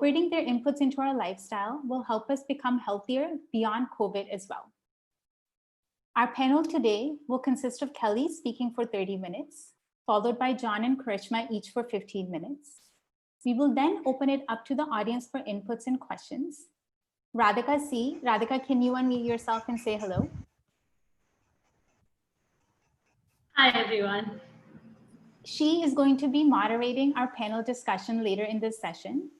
incorporating their inputs into our lifestyle will help us become healthier beyond COVID as well. Our panel today will consist of Kelly speaking for 30 minutes, followed by John and 𝘮𝑐𝗵 each for 15 minutes. We will then open it up to the audience for inputs and questions. Radhika C. Radhika, can you unmute yourself and say hello? Hi, everyone. She is going to be moderating our panel discussion later in this session.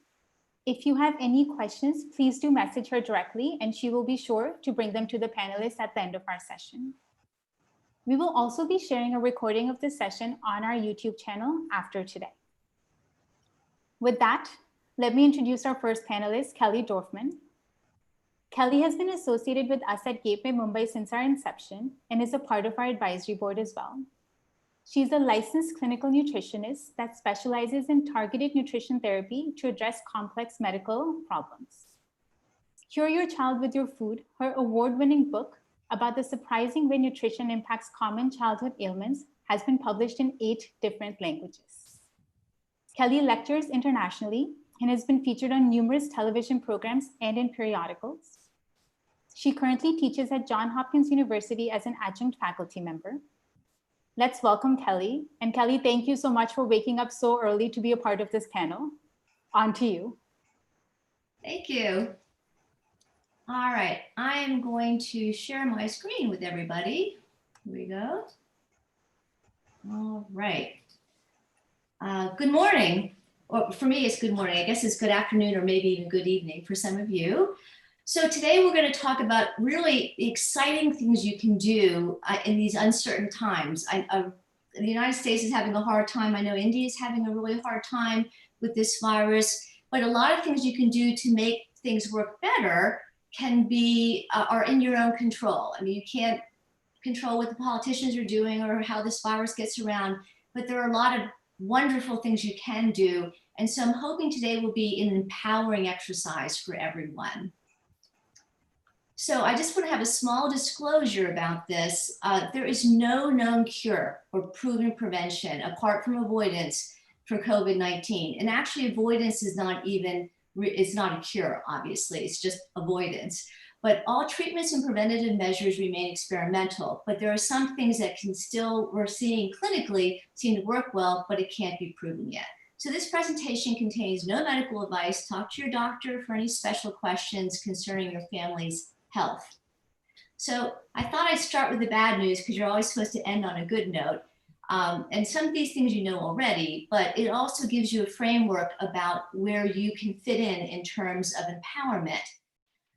If you have any questions, please do message her directly and she will be sure to bring them to the panelists at the end of our session. We will also be sharing a recording of this session on our YouTube channel after today. With that, let me introduce our first panelist, Kelly Dorfman. Kelly has been associated with us at Gateway Mumbai since our inception and is a part of our advisory board as well. She's a licensed clinical nutritionist that specializes in targeted nutrition therapy to address complex medical problems. Cure Your Child with Your Food, her award-winning book about the surprising way nutrition impacts common childhood ailments, has been published in 8 different languages. Kelly lectures internationally and has been featured on numerous television programs and in periodicals. She currently teaches at Johns Hopkins University as an adjunct faculty member. Let's welcome Kelly. And Kelly, thank you so much for waking up so early to be a part of this panel. On to you. Thank you. All right, I am going to share my screen with everybody. Here we go. All right. Good morning. Or for me, it's good morning. I guess it's good afternoon or maybe even good evening for some of you. So today we're going to talk about really exciting things you can do in these uncertain times. The United States is having a hard time. I know India is having a really hard time with this virus, but a lot of things you can do to make things work better can be, are in your own control. I mean, you can't control what the politicians are doing or how this virus gets around, but there are a lot of wonderful things you can do. And so I'm hoping today will be an empowering exercise for everyone. So I just want to have a small disclosure about this. There is no known cure or proven prevention apart from avoidance for COVID-19. And actually avoidance is not even, it's not a cure, obviously, it's just avoidance. But all treatments and preventative measures remain experimental, but there are some things that can still, we're seeing clinically, seem to work well, but it can't be proven yet. So this presentation contains no medical advice. Talk to your doctor for any special questions concerning your family's health. So I thought I'd start with the bad news because you're always supposed to end on a good note. And some of these things you know already, but it also gives you a framework about where you can fit in terms of empowerment.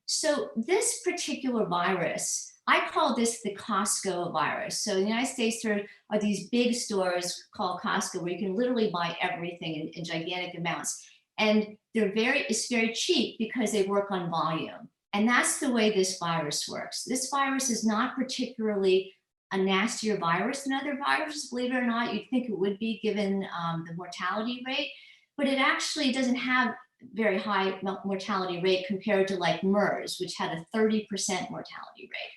So this particular virus, I call this the Costco virus. So in the United States, there are these big stores called Costco where you can literally buy everything in gigantic amounts. And it's very cheap because they work on volume. And that's the way this virus works. This virus is not particularly a nastier virus than other viruses, believe it or not. You'd think it would be given the mortality rate, but it actually doesn't have very high mortality rate compared to like MERS, which had a 30% mortality rate.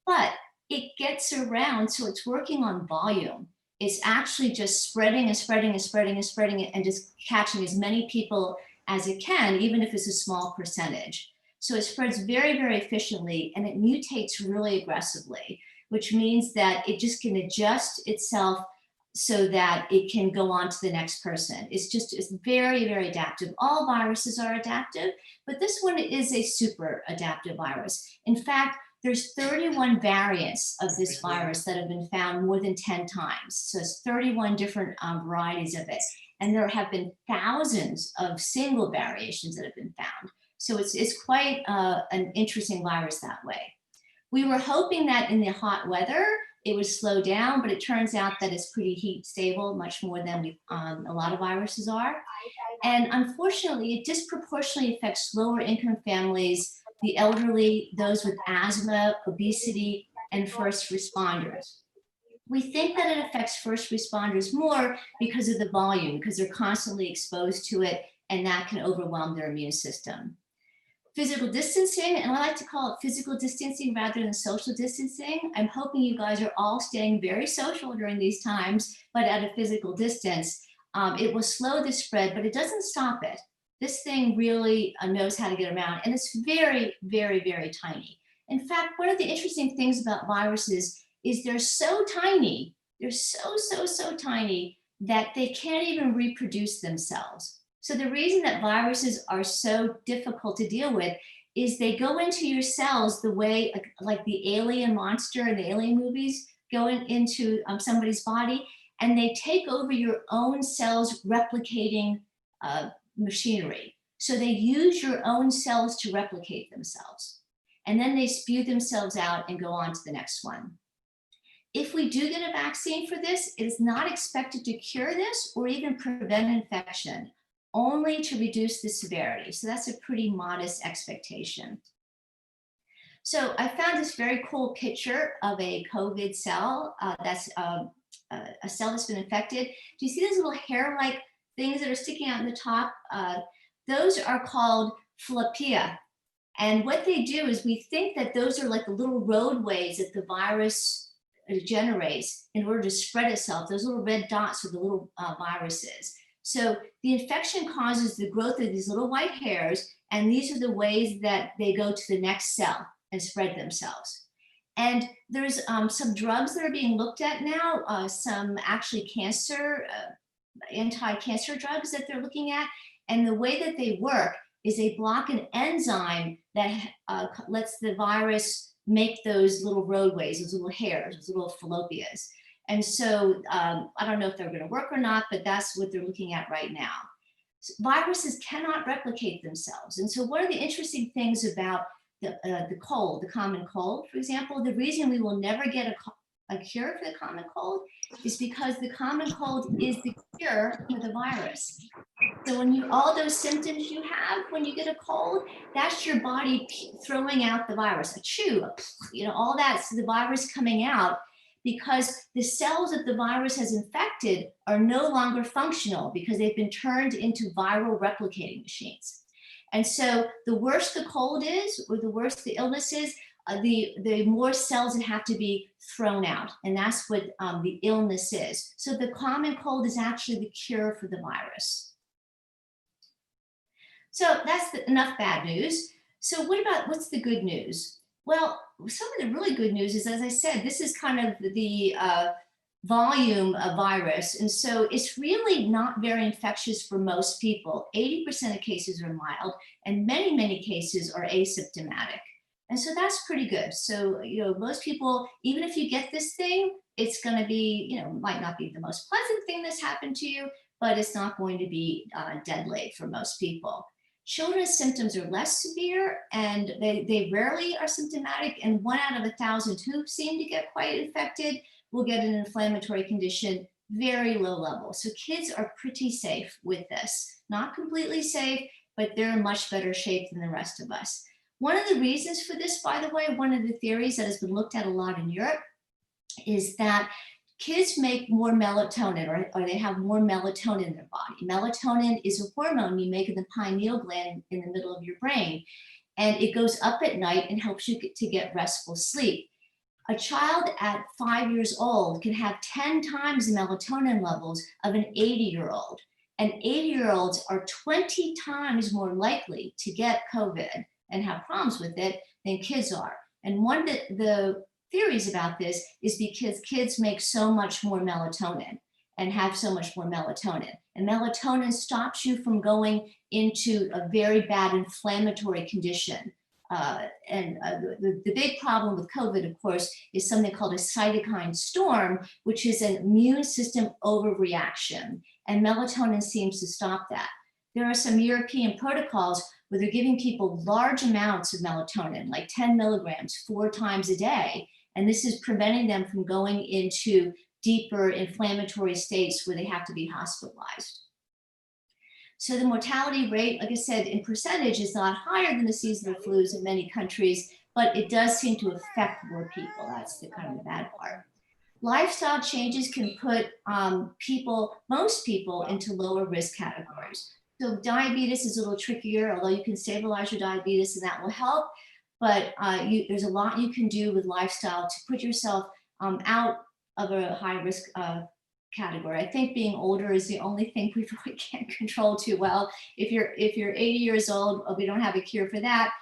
But it gets around, so it's working on volume. It's actually just spreading and spreading and spreading and spreading it and just catching as many people as it can, even if it's a small percentage. So it spreads very, very efficiently and it mutates really aggressively, which means that it just can adjust itself so that it can go on to the next person. It's very, very adaptive. All viruses are adaptive, but this one is a super adaptive virus. In fact, there's 31 variants of this virus that have been found more than 10 times. So it's 31 different varieties of it. And there have been thousands of single variations that have been found. So it's quite an interesting virus that way. We were hoping that in the hot weather, it would slow down, but it turns out that it's pretty heat stable, much more than a lot of viruses are. And unfortunately, it disproportionately affects lower income families, the elderly, those with asthma, obesity, and first responders. We think that it affects first responders more because of the volume, because they're constantly exposed to it, and that can overwhelm their immune system. Physical distancing, and I like to call it physical distancing rather than social distancing. I'm hoping you guys are all staying very social during these times, but at a physical distance. It will slow the spread, but it doesn't stop it. This thing really knows how to get around, and it's very, very, very tiny. In fact, one of the interesting things about viruses is they're so tiny, they're so tiny that they can't even reproduce themselves. So the reason that viruses are so difficult to deal with is they go into your cells the way like the alien monster in the alien movies go into somebody's body, and they take over your own cells replicating machinery. So they use your own cells to replicate themselves. And then they spew themselves out and go on to the next one. If we do get a vaccine for this, it is not expected to cure this or even prevent infection, only to reduce the severity. So that's a pretty modest expectation. So I found this very cool picture of a COVID cell. That's a cell that's been infected. Do you see those little hair-like things that are sticking out in the top? Those are called 𝘮𝘁𝘶. And what they do is we think that those are like the little roadways that the virus generates in order to spread itself. Those little red dots are the little viruses. So the infection causes the growth of these little white hairs, and these are the ways that they go to the next cell and spread themselves. And there's some drugs that are being looked at now, some actually anti-cancer drugs that they're looking at. And the way that they work is they block an enzyme that lets the virus make those little roadways, those little hairs, those little fallopias. And so I don't know if they're going to work or not, but that's what they're looking at right now. So viruses cannot replicate themselves. And so one of the interesting things about the cold, the common cold, for example, the reason we will never get a cure for the common cold is because the common cold is the cure for the virus. So when all those symptoms you have when you get a cold, that's your body throwing out the virus, all that, so the virus coming out, because the cells that the virus has infected are no longer functional because they've been turned into viral replicating machines. And so the worse the cold is, or the worse the illness is, the more cells that have to be thrown out. And that's what the illness is. So the common cold is actually the cure for the virus. So that's enough bad news. So what's the good news? Well, some of the really good news is, as I said, this is kind of the volume of virus. And so it's really not very infectious for most people. 80% of cases are mild, and many, many cases are asymptomatic. And so that's pretty good. So, most people, even if you get this thing, it's going to be, might not be the most pleasant thing that's happened to you, but it's not going to be deadly for most people. Children's symptoms are less severe, and they rarely are symptomatic. And 1 out of 1,000 who seem to get quite infected will get an inflammatory condition, very low level. So kids are pretty safe with this. Not completely safe, but they're in much better shape than the rest of us. One of the reasons for this, by the way, one of the theories that has been looked at a lot in Europe is that kids make more melatonin, or they have more melatonin in their body. Melatonin is a hormone you make in the pineal gland in the middle of your brain, and it goes up at night and helps you to get restful sleep. A child at 5 years old can have 10 times the melatonin levels of an 80-year-old, and 80-year-olds are 20 times more likely to get COVID and have problems with it than kids are. And one of the theories about this is because kids make so much more melatonin and have so much more melatonin. And melatonin stops you from going into a very bad inflammatory condition. The big problem with COVID, of course, is something called a cytokine storm, which is an immune system overreaction. And melatonin seems to stop that. There are some European protocols where they're giving people large amounts of melatonin, like 10 milligrams, 4 times a day. And this is preventing them from going into deeper inflammatory states where they have to be hospitalized. So the mortality rate, like I said, in percentage is not higher than the seasonal flus in many countries, but it does seem to affect more people. That's the kind of the bad part. Lifestyle changes can put most people into lower risk categories. So diabetes is a little trickier, although you can stabilize your diabetes and that will help. But there's a lot you can do with lifestyle to put yourself out of a high risk category. I think being older is the only thing we really can't control too well. If you're 80 years old, we don't have a cure for that,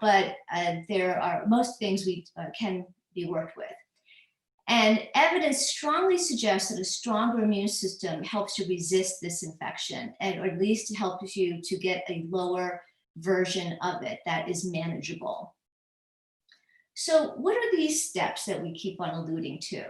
but there are most things we can be worked with. And evidence strongly suggests that a stronger immune system helps you resist this infection, or at least helps you to get a lower version of it that is manageable. So what are these steps that we keep on alluding to?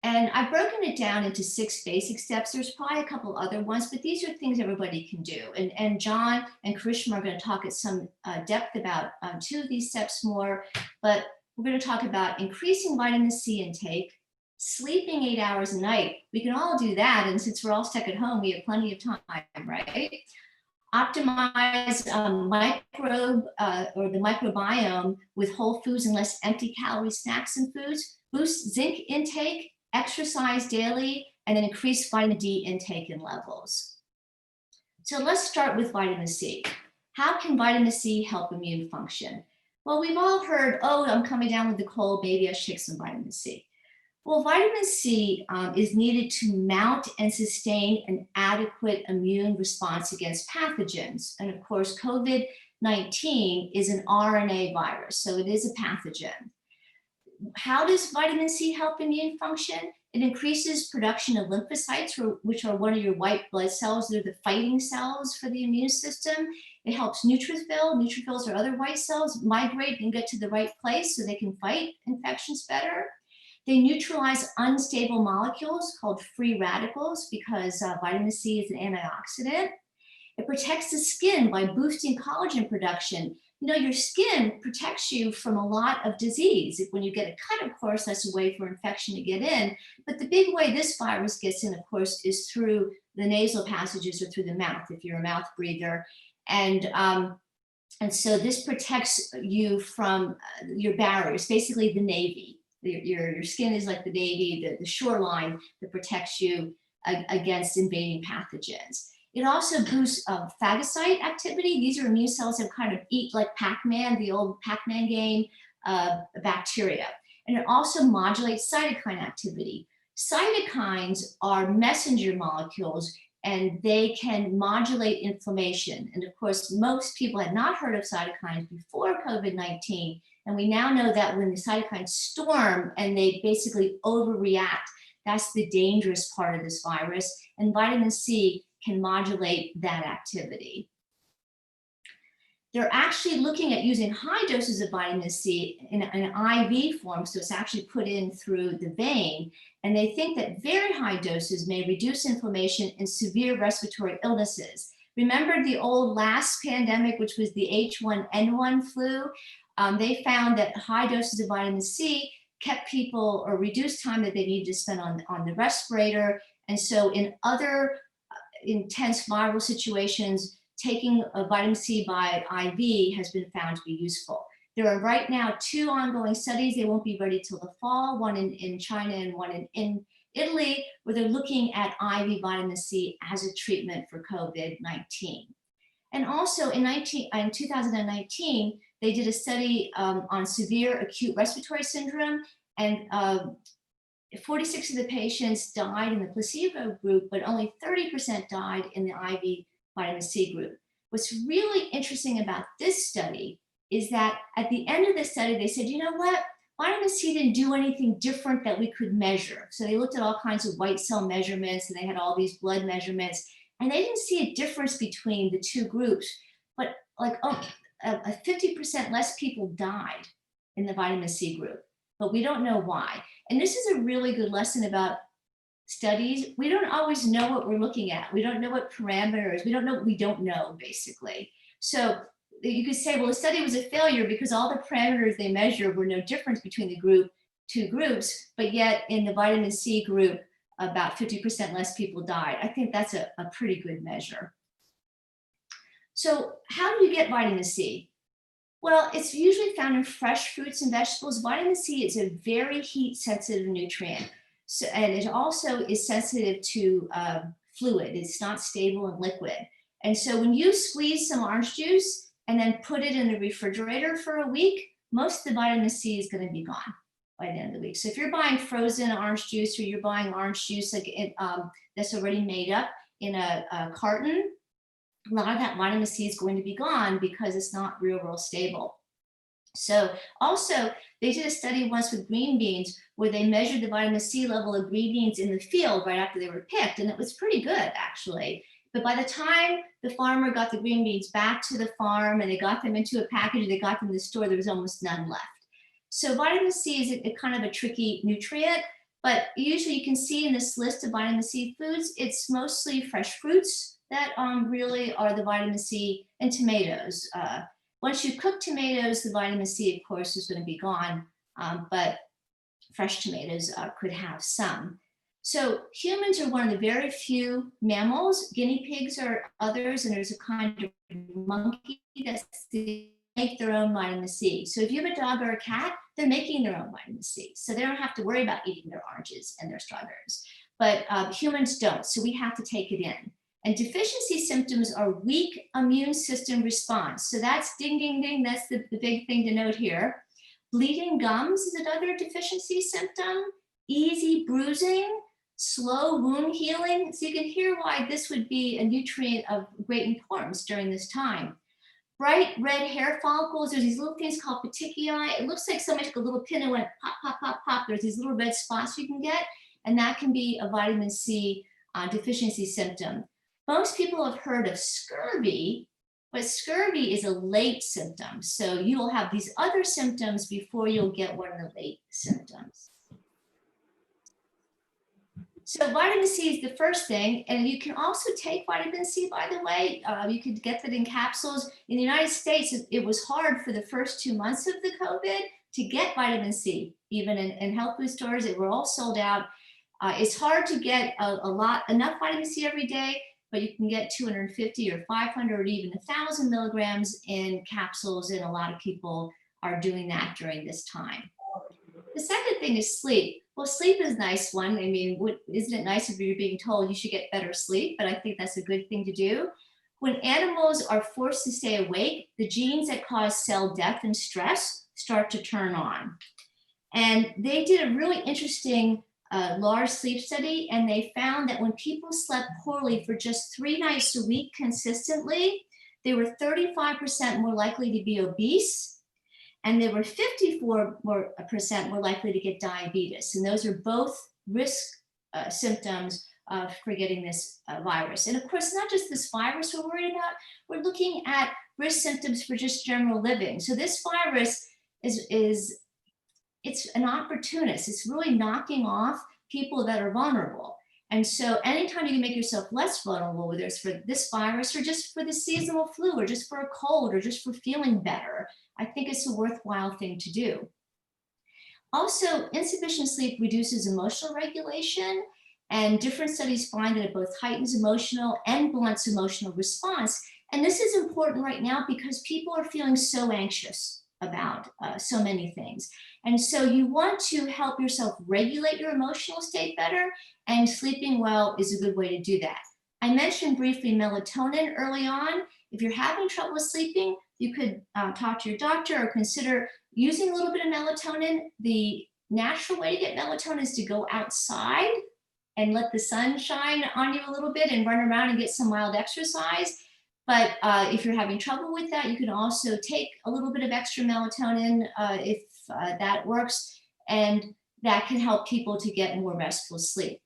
And I've broken it down into 6 basic steps. There's probably a couple other ones, but these are things everybody can do. And John and 𝗶𝗏𝗄 are going to talk at some depth about 2 of these steps more, but we're going to talk about increasing vitamin C intake, sleeping 8 hours a night. We can all do that, and since we're all stuck at home, we have plenty of time, right? Optimize microbe or the microbiome with whole foods and less empty calorie snacks and foods. Boost zinc intake, exercise daily, and then increase vitamin D intake and levels. So let's start with vitamin C. How can vitamin C help immune function? Well, we've all heard, oh, I'm coming down with the cold, maybe I should take some vitamin C. Well, vitamin C is needed to mount and sustain an adequate immune response against pathogens. And of course, COVID-19 is an RNA virus, so it is a pathogen. How does vitamin C help immune function? It increases production of lymphocytes, which are one of your white blood cells. They're the fighting cells for the immune system. It helps neutrophils or other white cells migrate and get to the right place so they can fight infections better. They neutralize unstable molecules called free radicals because vitamin C is an antioxidant. It protects the skin by boosting collagen production. You know, your skin protects you from a lot of disease. When you get a cut, of course, that's a way for infection to get in. But the big way this virus gets in, of course, is through the nasal passages or through the mouth, if you're a mouth breather. And so this protects you from your barriers, basically the Navy. Your skin is like the Navy, the shoreline that protects you against invading pathogens. It also boosts phagocyte activity. These are immune cells that kind of eat like Pac-Man, the old Pac-Man game, bacteria. And it also modulates cytokine activity. Cytokines are messenger molecules, and they can modulate inflammation. And of course, most people had not heard of cytokines before COVID-19. And we now know that when the cytokines storm and they basically overreact, that's the dangerous part of this virus. And vitamin C can modulate that activity. They're actually looking at using high doses of vitamin C in an IV form, so it's actually put in through the vein. And they think that very high doses may reduce inflammation in severe respiratory illnesses. Remember the old last pandemic, which was the H1N1 flu? They found that high doses of vitamin C kept people or reduced time that they needed to spend on the respirator. And so in other intense viral situations, taking a vitamin C by IV has been found to be useful. There are right now 2 ongoing studies. They won't be ready till the fall, one in China and one in Italy, where they're looking at IV vitamin C as a treatment for COVID-19. And also in 2019, they did a study on severe acute respiratory syndrome, and 46 of the patients died in the placebo group, but only 30% died in the IV vitamin C group. What's really interesting about this study is that at the end of the study, they said, you know what? Vitamin C didn't do anything different that we could measure. So they looked at all kinds of white cell measurements, and they had all these blood measurements, and they didn't see a difference between the 2 groups, but like 50% less people died in the vitamin C group, but we don't know why. And this is a really good lesson about studies. We don't always know what we're looking at. We don't know what parameters, we don't know what we don't know, basically. So you could say, well, the study was a failure because all the parameters they measured were no difference between the 2 groups, but yet in the vitamin C group, about 50% less people died. I think that's a pretty good measure. So how do you get vitamin C? Well, it's usually found in fresh fruits and vegetables. Vitamin C is a very heat-sensitive nutrient. So, and it also is sensitive to fluid. It's not stable in liquid. And so when you squeeze some orange juice and then put it in the refrigerator for a week, most of the vitamin C is going to be gone. by the end of the week. So if you're buying frozen orange juice, or you're buying orange juice like that's already made up in a carton, a lot of that vitamin C is going to be gone because it's not real stable. So also, they did a study once with green beans where they measured the vitamin C level of green beans in the field right after they were picked, and it was pretty good, actually. But by the time the farmer got the green beans back to the farm and they got them into a package, they got them in the store, there was almost none left. So vitamin C is a kind of a tricky nutrient, but usually you can see in this list of vitamin C foods, it's mostly fresh fruits that really are the vitamin C, and tomatoes. Once you cook tomatoes, the vitamin C, of course, is going to be gone, but fresh tomatoes could have some. So humans are one of the very few mammals. Guinea pigs are others, and there's a kind of monkey that make their own vitamin C. So if you have a dog or a cat, they're making their own vitamin C. So they don't have to worry about eating their oranges and their strawberries. But humans don't, so we have to take it in. And deficiency symptoms are weak immune system response. So that's ding, ding, ding. That's the big thing to note here. Bleeding gums is another deficiency symptom. Easy bruising, slow wound healing. So you can hear why this would be a nutrient of great importance during this time. Bright red hair follicles, there's these little things called petechiae. It looks like somebody took a little pin and went pop, pop, pop, pop. There's these little red spots you can get, and that can be a vitamin C deficiency symptom. Most people have heard of scurvy, but scurvy is a late symptom. So you'll have these other symptoms before you'll get one of the late symptoms. So vitamin C is the first thing, and you can also take vitamin C, by the way. You could get that in capsules. In the United States, it was hard for the first 2 months of the COVID to get vitamin C. Even in health food stores, they were all sold out. It's hard to get enough vitamin C every day, but you can get 250 or 500 or even 1,000 milligrams in capsules, and a lot of people are doing that during this time. The second thing is sleep. Well, sleep is a nice one. I mean, isn't it nice if you're being told you should get better sleep? But I think that's a good thing to do. When animals are forced to stay awake, the genes that cause cell death and stress start to turn on. And they did a really interesting large sleep study, and they found that when people slept poorly for just 3 nights a week consistently, they were 35% more likely to be obese, and they were 54% more likely to get diabetes. And those are both risk symptoms for getting this virus. And of course, not just this virus we're worried about, we're looking at risk symptoms for just general living. So this virus it's an opportunist. It's really knocking off people that are vulnerable. And so anytime you can make yourself less vulnerable, whether it's for this virus or just for the seasonal flu or just for a cold or just for feeling better, I think it's a worthwhile thing to do. Also, insufficient sleep reduces emotional regulation, and different studies find that it both heightens emotional and blunts emotional response. And this is important right now because people are feeling so anxious about so many things. And so you want to help yourself regulate your emotional state better, and sleeping well is a good way to do that. I mentioned briefly melatonin early on. If you're having trouble sleeping, you could talk to your doctor or consider using a little bit of melatonin. The natural way to get melatonin is to go outside and let the sun shine on you a little bit and run around and get some mild exercise. But if you're having trouble with that, you can also take a little bit of extra melatonin if that works, and that can help people to get more restful sleep.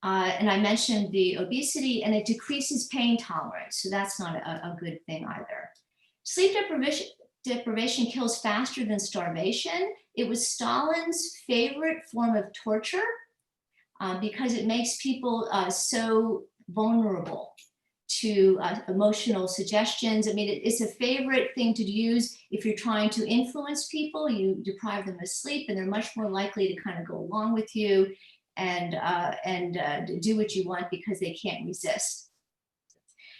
And I mentioned the obesity, and it decreases pain tolerance, so that's not a good thing either. Sleep deprivation kills faster than starvation. It was Stalin's favorite form of torture because it makes people so vulnerable to emotional suggestions. I mean, it's a favorite thing to use if you're trying to influence people. You deprive them of sleep, and they're much more likely to kind of go along with you and do what you want because they can't resist.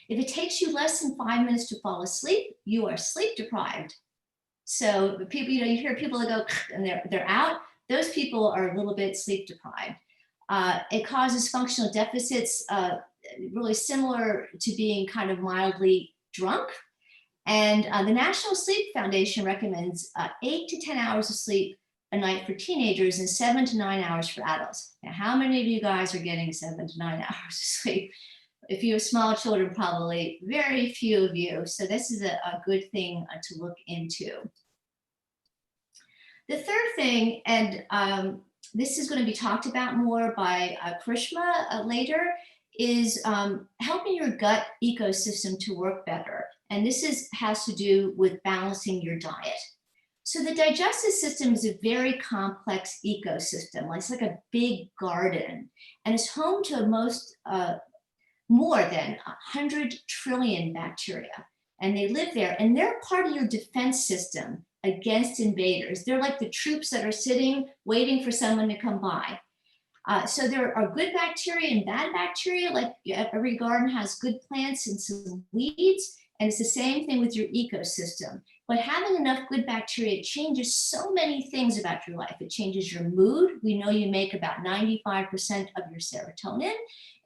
If it takes you less than 5 minutes to fall asleep, you are sleep deprived. So the people, you hear people that go and they're out. Those people are a little bit sleep deprived. It causes functional deficits really similar to being kind of mildly drunk. And the National Sleep Foundation recommends 8 to 10 hours of sleep a night for teenagers and 7 to 9 hours for adults. Now, how many of you guys are getting 7 to 9 hours of sleep? If you have small children, probably very few of you. So this is a good thing to look into. The third thing, and this is going to be talked about more by 𝘗𝘶𝗵 later, is helping your gut ecosystem to work better. And this has to do with balancing your diet. So the digestive system is a very complex ecosystem. It's like a big garden, and it's home to more than 100 trillion bacteria. And they live there, and they're part of your defense system against invaders. They're like the troops that are sitting, waiting for someone to come by. So there are good bacteria and bad bacteria, like every garden has good plants and some weeds, and it's the same thing with your ecosystem. But having enough good bacteria changes so many things about your life. It changes your mood. We know you make about 95% of your serotonin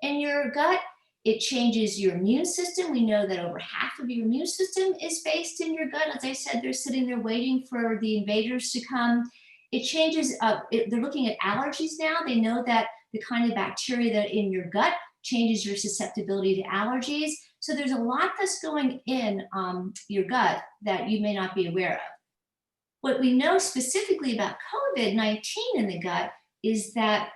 in your gut. It changes your immune system. We know that over half of your immune system is based in your gut. As I said, they're sitting there waiting for the invaders to come. It changes, they're looking at allergies now. They know that the kind of bacteria that are in your gut changes your susceptibility to allergies. So there's a lot that's going in your gut that you may not be aware of. What we know specifically about COVID-19 in the gut is that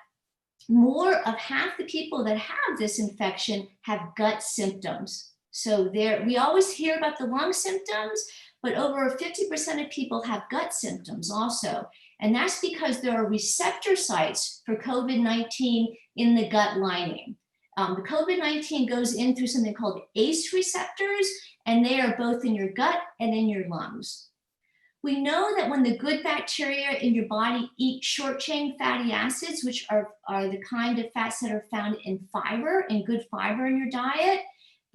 more of half the people that have this infection have gut symptoms. So we always hear about the lung symptoms, but over 50% of people have gut symptoms also. And that's because there are receptor sites for COVID-19 in the gut lining. The COVID-19 goes in through something called ACE receptors, and they are both in your gut and in your lungs. We know that when the good bacteria in your body eat short-chain fatty acids, which are the kind of fats that are found in fiber, in good fiber in your diet,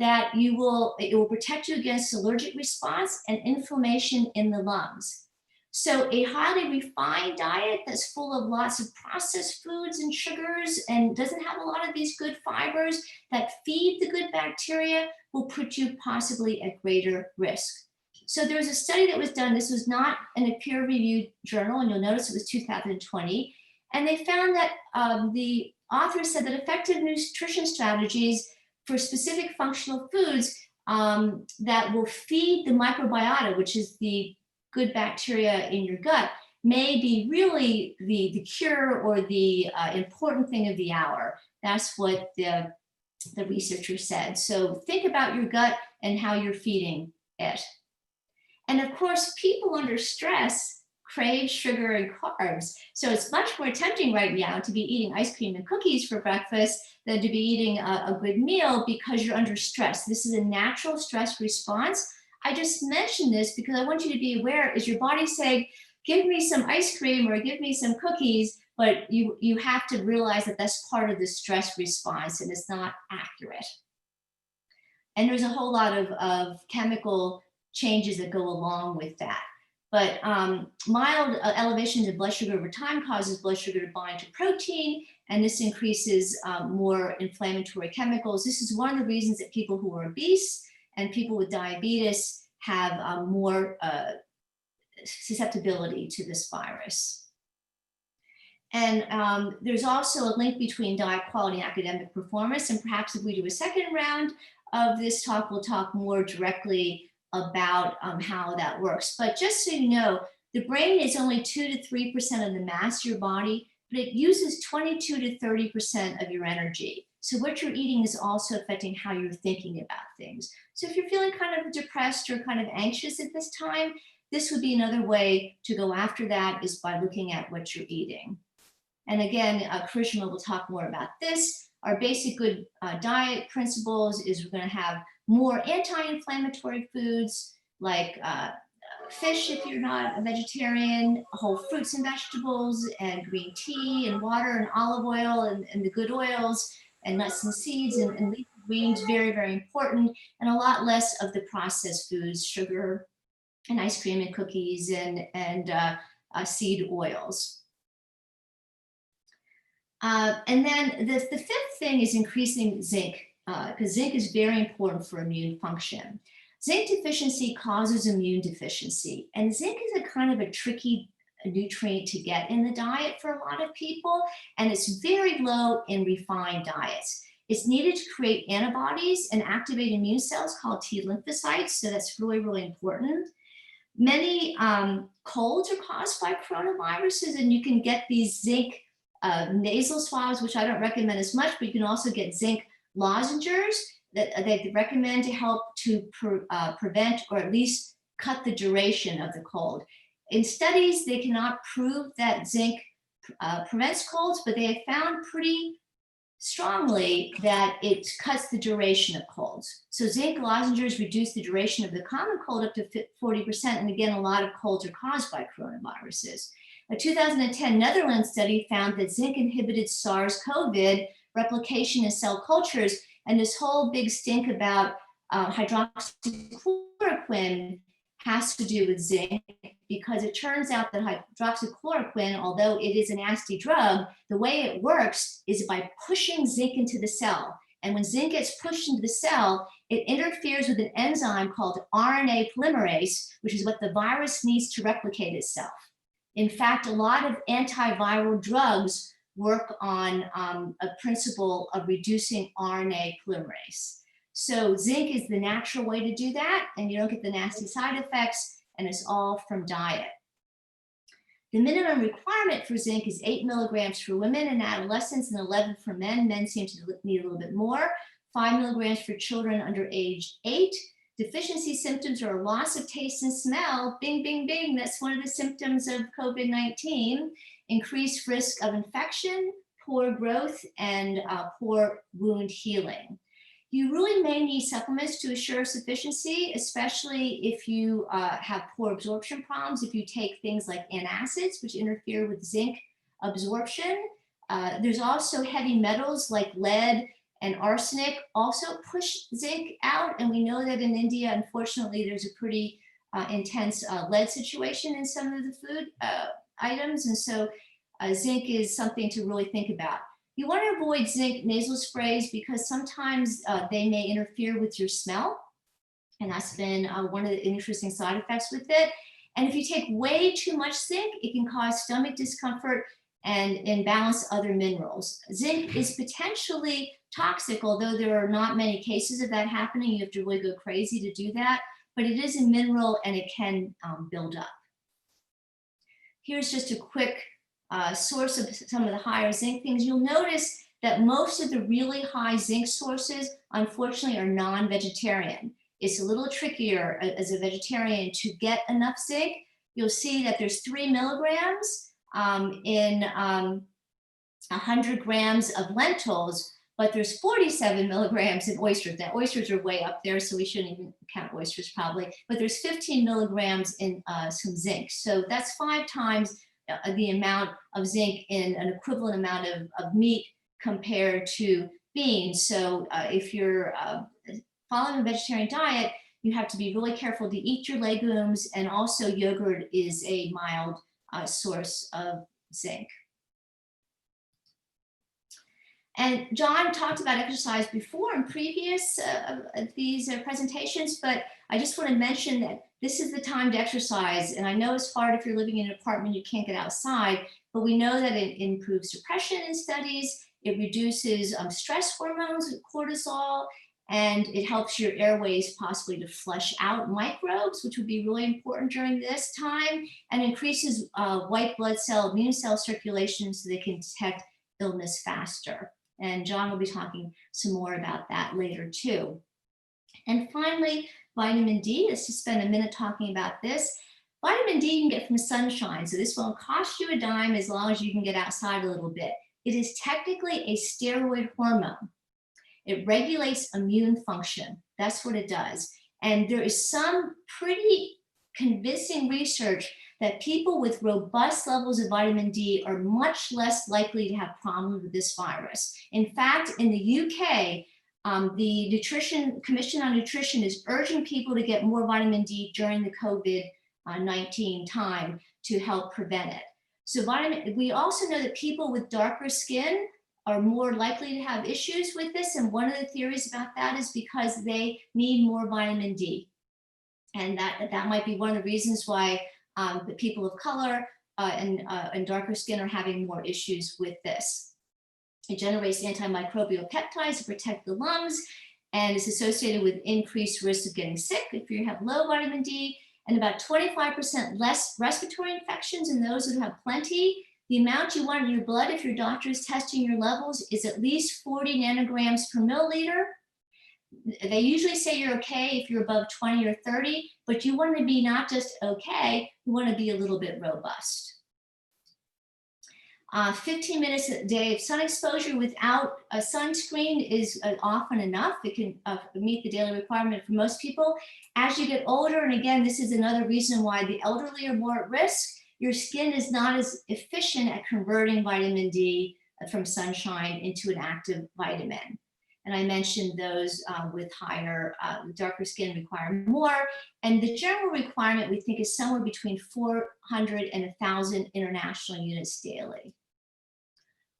that it will protect you against allergic response and inflammation in the lungs. So a highly refined diet that's full of lots of processed foods and sugars and doesn't have a lot of these good fibers that feed the good bacteria will put you possibly at greater risk. So there was a study that was done. This was not in a peer-reviewed journal, and you'll notice it was 2020. And they found that the authors said that effective nutrition strategies for specific functional foods that will feed the microbiota, which is the good bacteria in your gut, may be really the cure or the important thing of the hour. That's what the researcher said. So think about your gut and how you're feeding it. And of course, people under stress crave sugar and carbs. So it's much more tempting right now to be eating ice cream and cookies for breakfast than to be eating a good meal because you're under stress. This is a natural stress response. I just mentioned this because I want you to be aware, is your body saying, give me some ice cream or give me some cookies, but you have to realize that that's part of the stress response and it's not accurate. And there's a whole lot of chemical changes that go along with that. But mild elevations of blood sugar over time causes blood sugar to bind to protein, and this increases more inflammatory chemicals. This is one of the reasons that people who are obese and people with diabetes have more susceptibility to this virus. And there's also a link between diet quality and academic performance. And perhaps if we do a second round of this talk, we'll talk more directly about how that works. But just so you know, the brain is only 2 to 3% of the mass of your body, but it uses 22 to 30% of your energy. So what you're eating is also affecting how you're thinking about things. So if you're feeling kind of depressed or kind of anxious at this time, this would be another way to go after that, is by looking at what you're eating. And again, 𝘗𝘶𝗵 will talk more about this. Our basic good diet principles is we're going to have more anti-inflammatory foods like fish if you're not a vegetarian, whole fruits and vegetables, and green tea and water and olive oil and the good oils, and nuts and seeds and leafy greens, very, very important, and a lot less of the processed foods, sugar and ice cream and cookies and seed oils. And then the fifth thing is increasing zinc, because zinc is very important for immune function. Zinc deficiency causes immune deficiency, and zinc is a kind of a tricky nutrient to get in the diet for a lot of people, and it's very low in refined diets. It's needed to create antibodies and activate immune cells called T lymphocytes, so that's really, really important. Many colds are caused by coronaviruses, and you can get these zinc nasal swabs, which I don't recommend as much, but you can also get zinc lozenges that they recommend to help to prevent or at least cut the duration of the cold. In studies, they cannot prove that zinc prevents colds, but they have found pretty strongly that it cuts the duration of colds. So zinc lozenges reduce the duration of the common cold up to 40%. And again, a lot of colds are caused by coronaviruses. A 2010 Netherlands study found that zinc inhibited SARS-CoV replication in cell cultures. And this whole big stink about hydroxychloroquine has to do with zinc, because it turns out that hydroxychloroquine, although it is a nasty drug, the way it works is by pushing zinc into the cell. And when zinc gets pushed into the cell, it interferes with an enzyme called RNA polymerase, which is what the virus needs to replicate itself. In fact, a lot of antiviral drugs work on a principle of reducing RNA polymerase. So zinc is the natural way to do that, and you don't get the nasty side effects, and it's all from diet. The minimum requirement for zinc is 8 milligrams for women and adolescents and 11 for men. Men seem to need a little bit more. 5 milligrams for children under age 8. Deficiency symptoms are loss of taste and smell. Bing, bing, bing. That's one of the symptoms of COVID-19. Increased risk of infection, poor growth, and poor wound healing. You really may need supplements to assure sufficiency, especially if you have poor absorption problems, if you take things like antacids, which interfere with zinc absorption. There's also heavy metals like lead and arsenic also push zinc out. And we know that in India, unfortunately, there's a pretty intense lead situation in some of the food items. And so zinc is something to really think about. You want to avoid zinc nasal sprays because sometimes they may interfere with your smell. And that's been one of the interesting side effects with it. And if you take way too much zinc, it can cause stomach discomfort and imbalance other minerals. Zinc is potentially toxic, although there are not many cases of that happening. You have to really go crazy to do that, but it is a mineral and it can build up. Here's just a quick source of some of the higher zinc things. You'll notice that most of the really high zinc sources, unfortunately, are non-vegetarian. It's a little trickier as a vegetarian to get enough zinc. You'll see that there's 3 milligrams in 100 grams of lentils, but there's 47 milligrams in oysters. Now, oysters are way up there, so we shouldn't even count oysters probably, but there's 15 milligrams in some zinc. So that's 5 times the amount of zinc in an equivalent amount of meat compared to beans. So if you're following a vegetarian diet, you have to be really careful to eat your legumes, and also yogurt is a mild source of zinc. And John talked about exercise before in previous these presentations, but I just want to mention that this is the time to exercise. And I know it's hard if you're living in an apartment, you can't get outside, but we know that it improves depression in studies. It reduces stress hormones, cortisol, and it helps your airways possibly to flush out microbes, which would be really important during this time, and increases white blood cell, immune cell circulation so they can detect illness faster. And John will be talking some more about that later too. And finally, vitamin D. Let's just spend a minute talking about this. Vitamin D you can get from sunshine, so this won't cost you a dime as long as you can get outside a little bit. It is technically a steroid hormone. It regulates immune function. That's what it does. And there is some pretty convincing research that people with robust levels of vitamin D are much less likely to have problems with this virus. In fact, in the UK, the Commission on Nutrition is urging people to get more vitamin D during the COVID-19 time to help prevent it. So we also know that people with darker skin are more likely to have issues with this. And one of the theories about that is because they need more vitamin D. And that might be one of the reasons why the people of color and darker skin are having more issues with this. It generates antimicrobial peptides to protect the lungs and is associated with increased risk of getting sick if you have low vitamin D, and about 25% less respiratory infections in those who have plenty. The amount you want in your blood, if your doctor is testing your levels, is at least 40 nanograms per milliliter. They usually say you're okay if you're above 20 or 30, but you want to be not just okay, you want to be a little bit robust. 15 minutes a day of sun exposure without a sunscreen is often enough. It can meet the daily requirement for most people. As you get older, and again, this is another reason why the elderly are more at risk, your skin is not as efficient at converting vitamin D from sunshine into an active vitamin. And I mentioned those with higher, darker skin require more. And the general requirement we think is somewhere between 400 and 1,000 international units daily.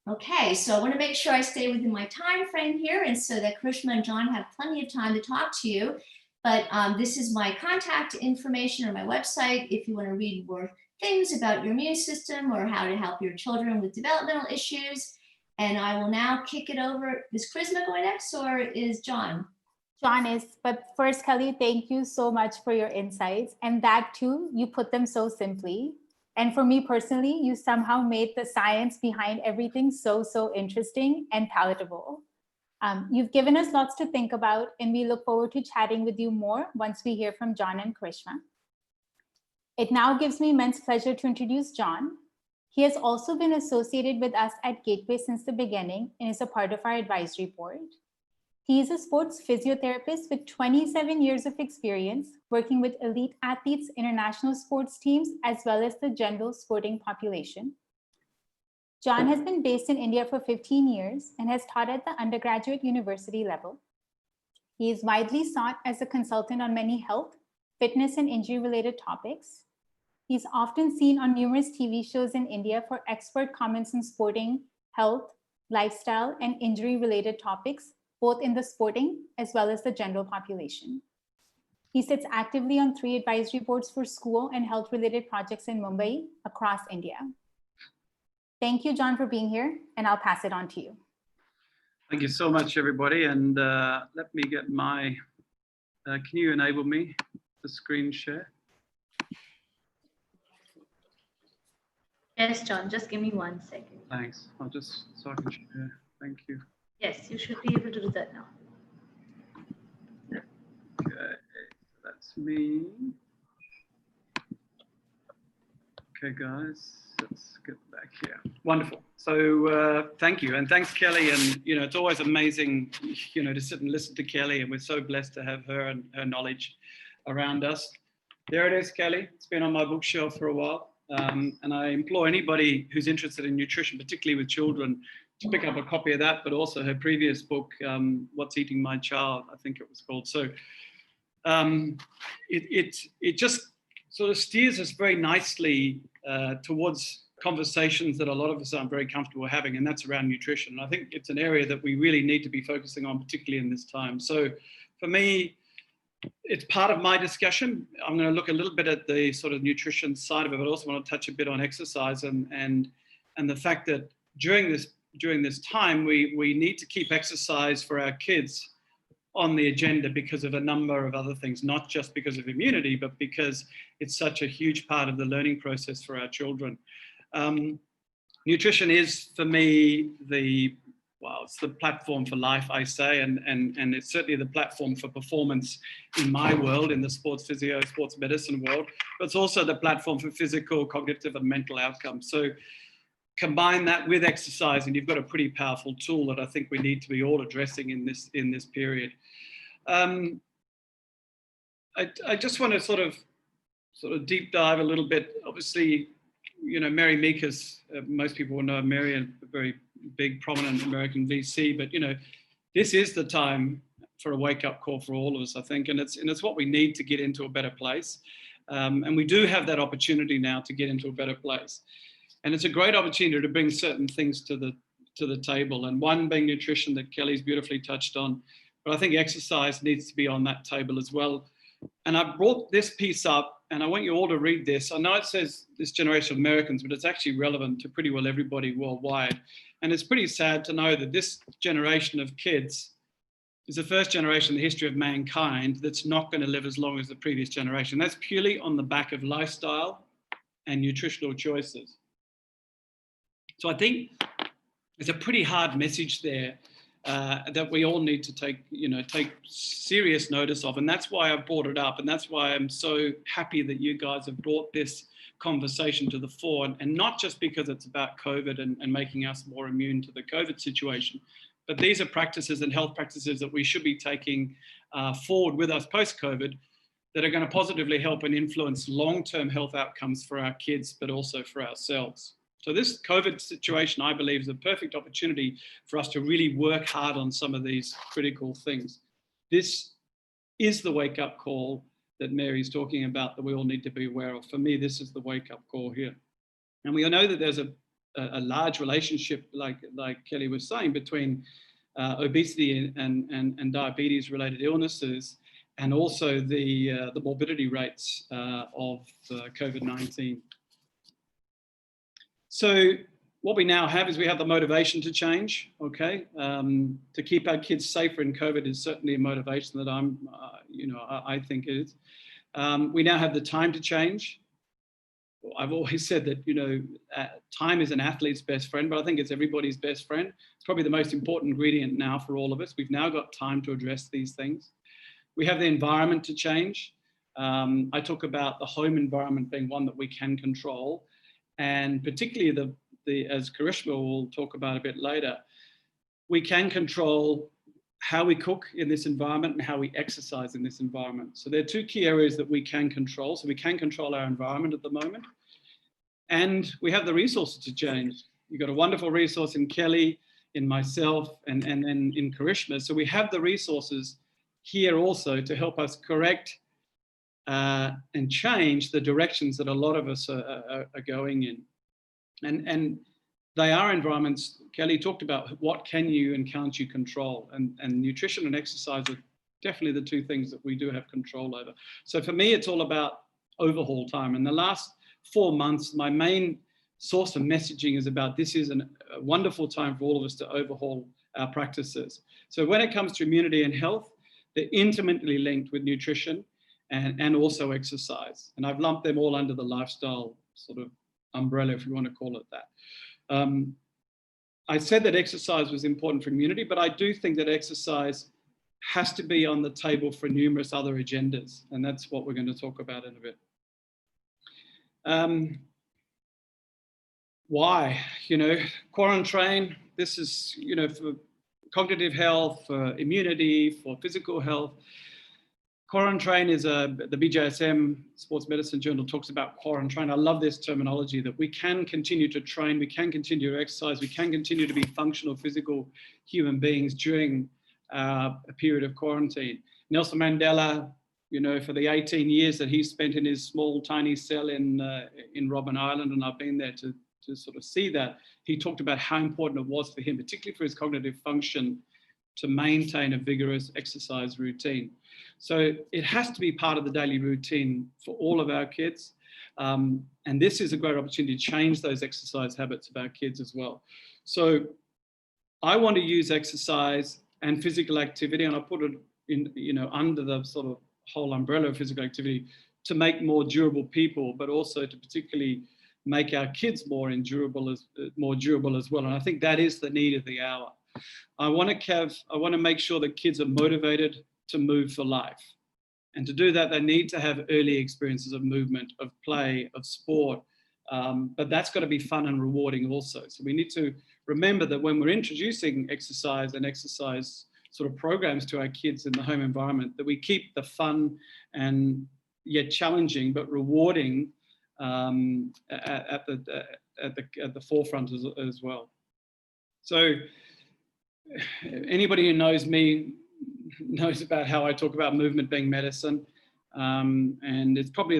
Okay, so I want to make sure I stay within my time frame here, and so that Krishna and John have plenty of time to talk to you. But this is my contact information or my website if you want to read more things about your immune system or how to help your children with developmental issues. And I will now kick it over. Is Krisma going next, or is John? John is, but first, Kelly, thank you so much for your insights. And that too, you put them so simply. And for me personally, you somehow made the science behind everything so interesting and palatable. You've given us lots to think about, and we look forward to chatting with you more once we hear from John and Krishna. It now gives me immense pleasure to introduce John. He has also been associated with us at Gateway since the beginning and is a part of our advisory board. He is a sports physiotherapist with 27 years of experience working with elite athletes, international sports teams, as well as the general sporting population. John has been based in India for 15 years and has taught at the undergraduate university level. He is widely sought as a consultant on many health, fitness, and injury-related topics. He's often seen on numerous TV shows in India for expert comments on sporting, health, lifestyle, and injury-related topics, both in the sporting as well as the general population. He sits actively on 3 advisory boards for school and health-related projects in Mumbai across India. Thank you, John, for being here, and I'll pass it on to you. Thank you so much, everybody. And let me get my, can you enable me to screen share? Yes, John, just give me 1 second. Thanks. I'll just, so I can share. Thank you. Yes, you should be able to do that now. Okay, that's me. Okay, guys, let's get back here. Wonderful. So thank you. And thanks, Kelly. And, you know, it's always amazing, you know, to sit and listen to Kelly. And we're so blessed to have her and her knowledge around us. There it is, Kelly. It's been on my bookshelf for a while. And I implore anybody who's interested in nutrition, particularly with children, to pick up a copy of that, but also her previous book, What's Eating My Child, I think it was called. So it just sort of steers us very nicely towards conversations that a lot of us aren't very comfortable having, and that's around nutrition. And I think it's an area that we really need to be focusing on, particularly in this time. So for me, it's part of my discussion. I'm going to look a little bit at the sort of nutrition side of it, but I also want to touch a bit on exercise and the fact that during this time, we need to keep exercise for our kids on the agenda because of a number of other things, not just because of immunity, but because it's such a huge part of the learning process for our children. Nutrition is, for me, it's the platform for life, I say, and it's certainly the platform for performance in my world, in the sports physio, sports medicine world, but it's also the platform for physical, cognitive, and mental outcomes. So combine that with exercise, and you've got a pretty powerful tool that I think we need to be all addressing in this period. I just want to sort of deep dive a little bit. Obviously, you know, Mary Meeker's, most people will know Mary, a very big, prominent American VC, but you know, this is the time for a wake-up call for all of us, I think, and it's what we need to get into a better place. And we do have that opportunity now to get into a better place. And it's a great opportunity to bring certain things to the table, and one being nutrition that Kelly's beautifully touched on, but I think exercise needs to be on that table as well. And I brought this piece up, and I want you all to read this. I know it says this generation of Americans, but it's actually relevant to pretty well everybody worldwide. And it's pretty sad to know that this generation of kids is the first generation in the history of mankind that's not going to live as long as the previous generation. That's purely on the back of lifestyle and nutritional choices. So I think there's a pretty hard message there that we all need to take serious notice of. And that's why I brought it up. And that's why I'm so happy that you guys have brought this conversation to the fore, and not just because it's about COVID and making us more immune to the COVID situation, but these are practices and health practices that we should be taking forward with us post-COVID that are going to positively help and influence long-term health outcomes for our kids, but also for ourselves. So this COVID situation, I believe, is a perfect opportunity for us to really work hard on some of these critical things. This is the wake-up call that Mary's talking about that we all need to be aware of. For me, this is the wake-up call here. And we all know that there's a large relationship, like Kelly was saying, between obesity and diabetes-related illnesses, and also the morbidity rates of COVID-19. So what we now have is we have the motivation to change, okay? To keep our kids safer in COVID is certainly a motivation that I think it is. We now have the time to change. I've always said that, time is an athlete's best friend, but I think it's everybody's best friend. It's probably the most important ingredient now for all of us. We've now got time to address these things. We have the environment to change. I talk about the home environment being one that we can control. And particularly as 𝘮𝑐𝗵𝘆 will talk about a bit later, we can control how we cook in this environment and how we exercise in this environment. So there are two key areas that we can control. So we can control our environment at the moment, and we have the resources to change. You've got a wonderful resource in Kelly, in myself, and then in 𝘮𝑐𝗵𝘆. So we have the resources here also to help us correct and change the directions that a lot of us are going in. And they are environments. Kelly talked about what can you and can't you control, and nutrition and exercise are definitely the two things that we do have control over. So for me, it's all about overhaul time. In the last 4 months, my main source of messaging is about this is a wonderful time for all of us to overhaul our practices. So when it comes to immunity and health, they're intimately linked with nutrition and also exercise. And I've lumped them all under the lifestyle sort of umbrella, if you want to call it that. I said that exercise was important for immunity, but I do think that exercise has to be on the table for numerous other agendas. And that's what we're going to talk about in a bit. Why? Quarantine, this is, for cognitive health, for immunity, for physical health. Quarantine is the BJSM Sports Medicine Journal talks about quarantine. I love this terminology, that we can continue to train, we can continue to exercise, we can continue to be functional, physical human beings during a period of quarantine. Nelson Mandela, for the 18 years that he spent in his small, tiny cell in Robben Island, and I've been there to sort of see that, he talked about how important it was for him, particularly for his cognitive function, to maintain a vigorous exercise routine. So it has to be part of the daily routine for all of our kids. And this is a great opportunity to change those exercise habits of our kids as well. So I want to use exercise and physical activity, and I put it in, under the sort of whole umbrella of physical activity, to make more durable people, but also to particularly make our kids more durable as well. And I think that is the need of the hour. I want to make sure that kids are motivated to move for life. And to do that, they need to have early experiences of movement, of play, of sport. But that's got to be fun and rewarding also. So we need to remember that when we're introducing exercise and exercise sort of programs to our kids in the home environment, that we keep the fun and yet challenging but rewarding at the forefront as well. So anybody who knows me knows about how I talk about movement being medicine, and it's probably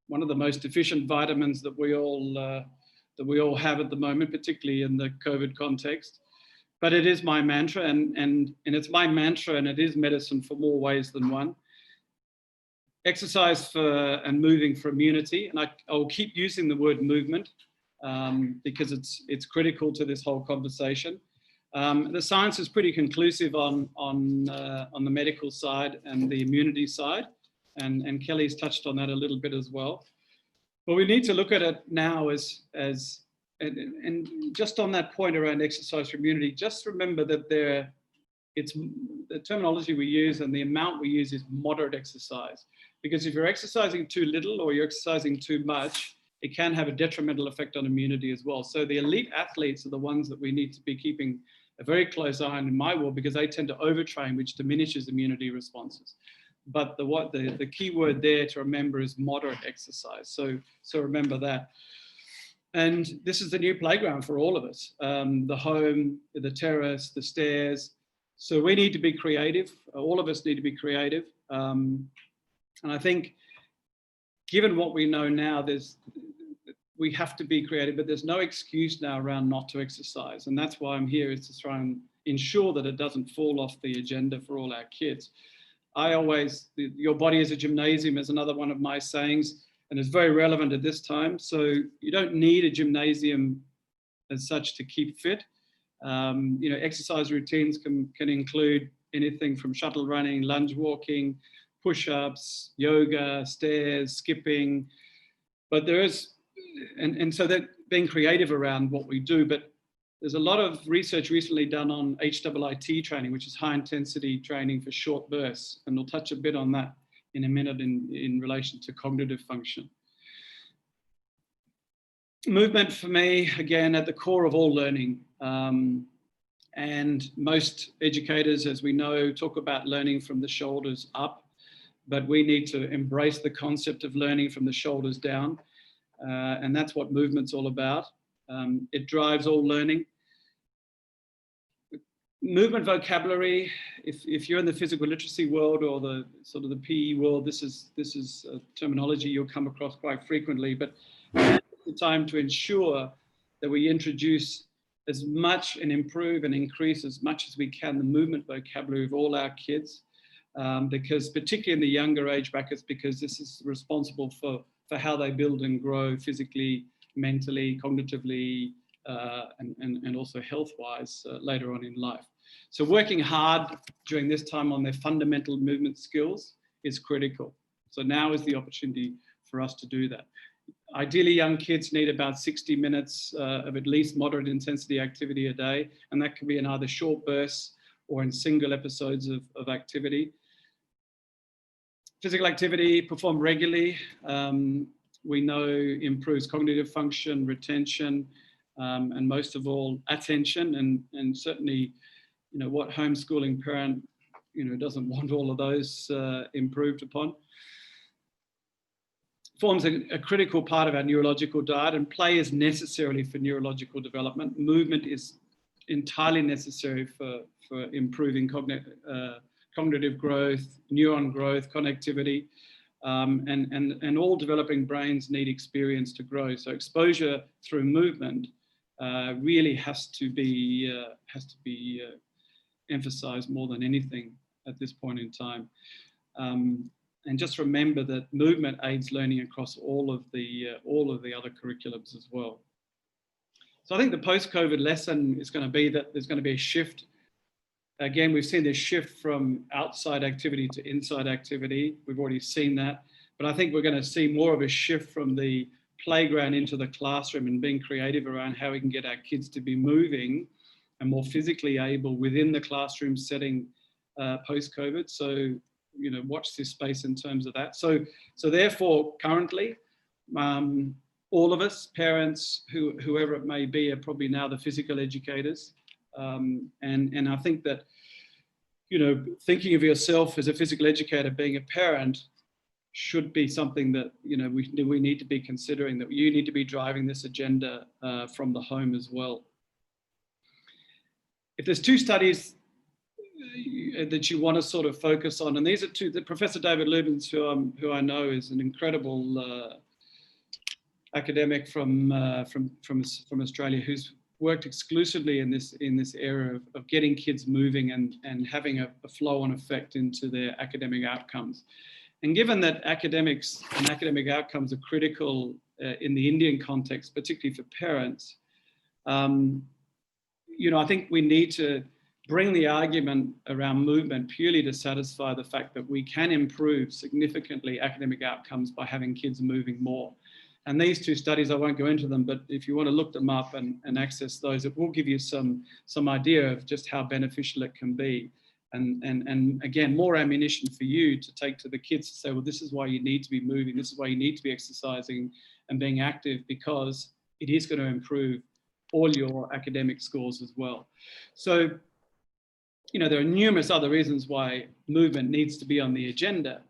one of the most efficient vitamins that we all have at the moment, particularly in the COVID context. But it is my mantra, and it's my mantra, and it is medicine for more ways than one. exercise for and moving for immunity, and I'll keep using the word movement because it's critical to this whole conversation. The science is pretty conclusive on the medical side and the immunity side, and Kelly's touched on that a little bit as well. But we need to look at it now and just on that point around exercise for immunity, just remember that it's the terminology we use and the amount we use is moderate exercise. Because if you're exercising too little or you're exercising too much, it can have a detrimental effect on immunity as well. So the elite athletes are the ones that we need to be keeping a very close eye on in my world, because they tend to overtrain, which diminishes immunity responses. But the key word there to remember is moderate exercise. So remember that. And this is the new playground for all of us. The home, the terrace, the stairs. So we need to be creative. All of us need to be creative. And I think given what we know now, we have to be creative, but there's no excuse now around not to exercise. And that's why I'm here, is to try and ensure that it doesn't fall off the agenda for all our kids. Your body is a gymnasium is another one of my sayings, and it's very relevant at this time. So you don't need a gymnasium as such to keep fit. Exercise routines can include anything from shuttle running, lunge walking, push-ups, yoga, stairs, skipping. But there is, and so that being creative around what we do, but there's a lot of research recently done on HIIT training, which is high intensity training for short bursts. And we'll touch a bit on that in a minute in relation to cognitive function. Movement for me, again, at the core of all learning. And most educators, as we know, talk about learning from the shoulders up, but we need to embrace the concept of learning from the shoulders down. And that's what movement's all about. It drives all learning. Movement vocabulary, if you're in the physical literacy world or the sort of the PE world, this is a terminology you'll come across quite frequently, but it's the time to ensure that we introduce as much and improve and increase as much as we can the movement vocabulary of all our kids, because particularly in the younger age brackets, because this is responsible for how they build and grow physically, mentally, cognitively, and also health-wise later on in life. So working hard during this time on their fundamental movement skills is critical. So now is the opportunity for us to do that. Ideally, young kids need about 60 minutes of at least moderate intensity activity a day, and that can be in either short bursts or in single episodes of activity. Physical activity performed regularly, we know improves cognitive function, retention, and most of all, attention. And certainly, what homeschooling parent, doesn't want all of those improved upon. Forms a critical part of our neurological diet, and play is necessarily for neurological development. Movement is entirely necessary for improving cognitive growth, neuron growth, connectivity, and all developing brains need experience to grow. So exposure through movement really has to be emphasized more than anything at this point in time. And just remember that movement aids learning across all of the other curriculums as well. So I think the post-COVID lesson is going to be that there's going to be a shift. Again, we've seen this shift from outside activity to inside activity. We've already seen that, but I think we're going to see more of a shift from the playground into the classroom and being creative around how we can get our kids to be moving and more physically able within the classroom setting post-COVID. So, watch this space in terms of that. So therefore, currently, all of us, parents, whoever it may be, are probably now the physical educators. And I think that, thinking of yourself as a physical educator, being a parent, should be something that, we need to be considering, that you need to be driving this agenda from the home as well. If there's two studies that you want to sort of focus on, and these are two, that Professor David Lubens, who I know is an incredible academic from Australia, who's worked exclusively in this area of getting kids moving and having a flow-on effect into their academic outcomes. And given that academics and academic outcomes are critical in the Indian context, particularly for parents, I think we need to bring the argument around movement purely to satisfy the fact that we can improve significantly academic outcomes by having kids moving more. And these two studies, I won't go into them, but if you want to look them up and access those, it will give you some idea of just how beneficial it can be. And again, more ammunition for you to take to the kids to say, well, this is why you need to be moving, this is why you need to be exercising and being active, because it is going to improve all your academic scores as well. So, there are numerous other reasons why movement needs to be on the agenda.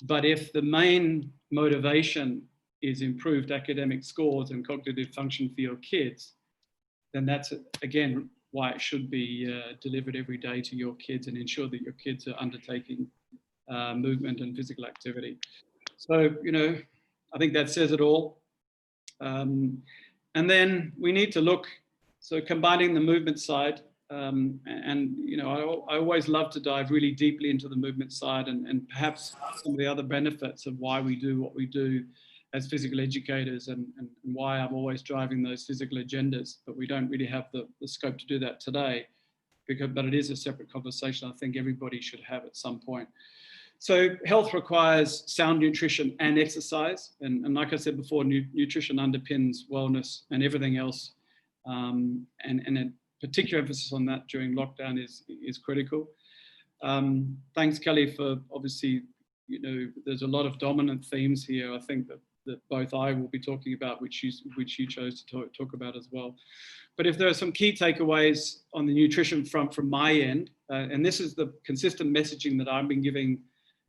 But if the main motivation is improved academic scores and cognitive function for your kids, then that's, again, why it should be delivered every day to your kids and ensure that your kids are undertaking movement and physical activity. So, I think that says it all. And then we need to look, so combining the movement side, I always love to dive really deeply into the movement side and perhaps some of the other benefits of why we do what we do as physical educators and why I'm always driving those physical agendas, but we don't really have the scope to do that today, but it is a separate conversation I think everybody should have at some point. So health requires sound nutrition and exercise. And like I said before, nutrition underpins wellness and everything else. And a particular emphasis on that during lockdown is critical. Thanks, Kelly, for obviously, there's a lot of dominant themes here, I think, that both I will be talking about, which you chose to talk about as well. But if there are some key takeaways on the nutrition front from my end, and this is the consistent messaging that I've been giving,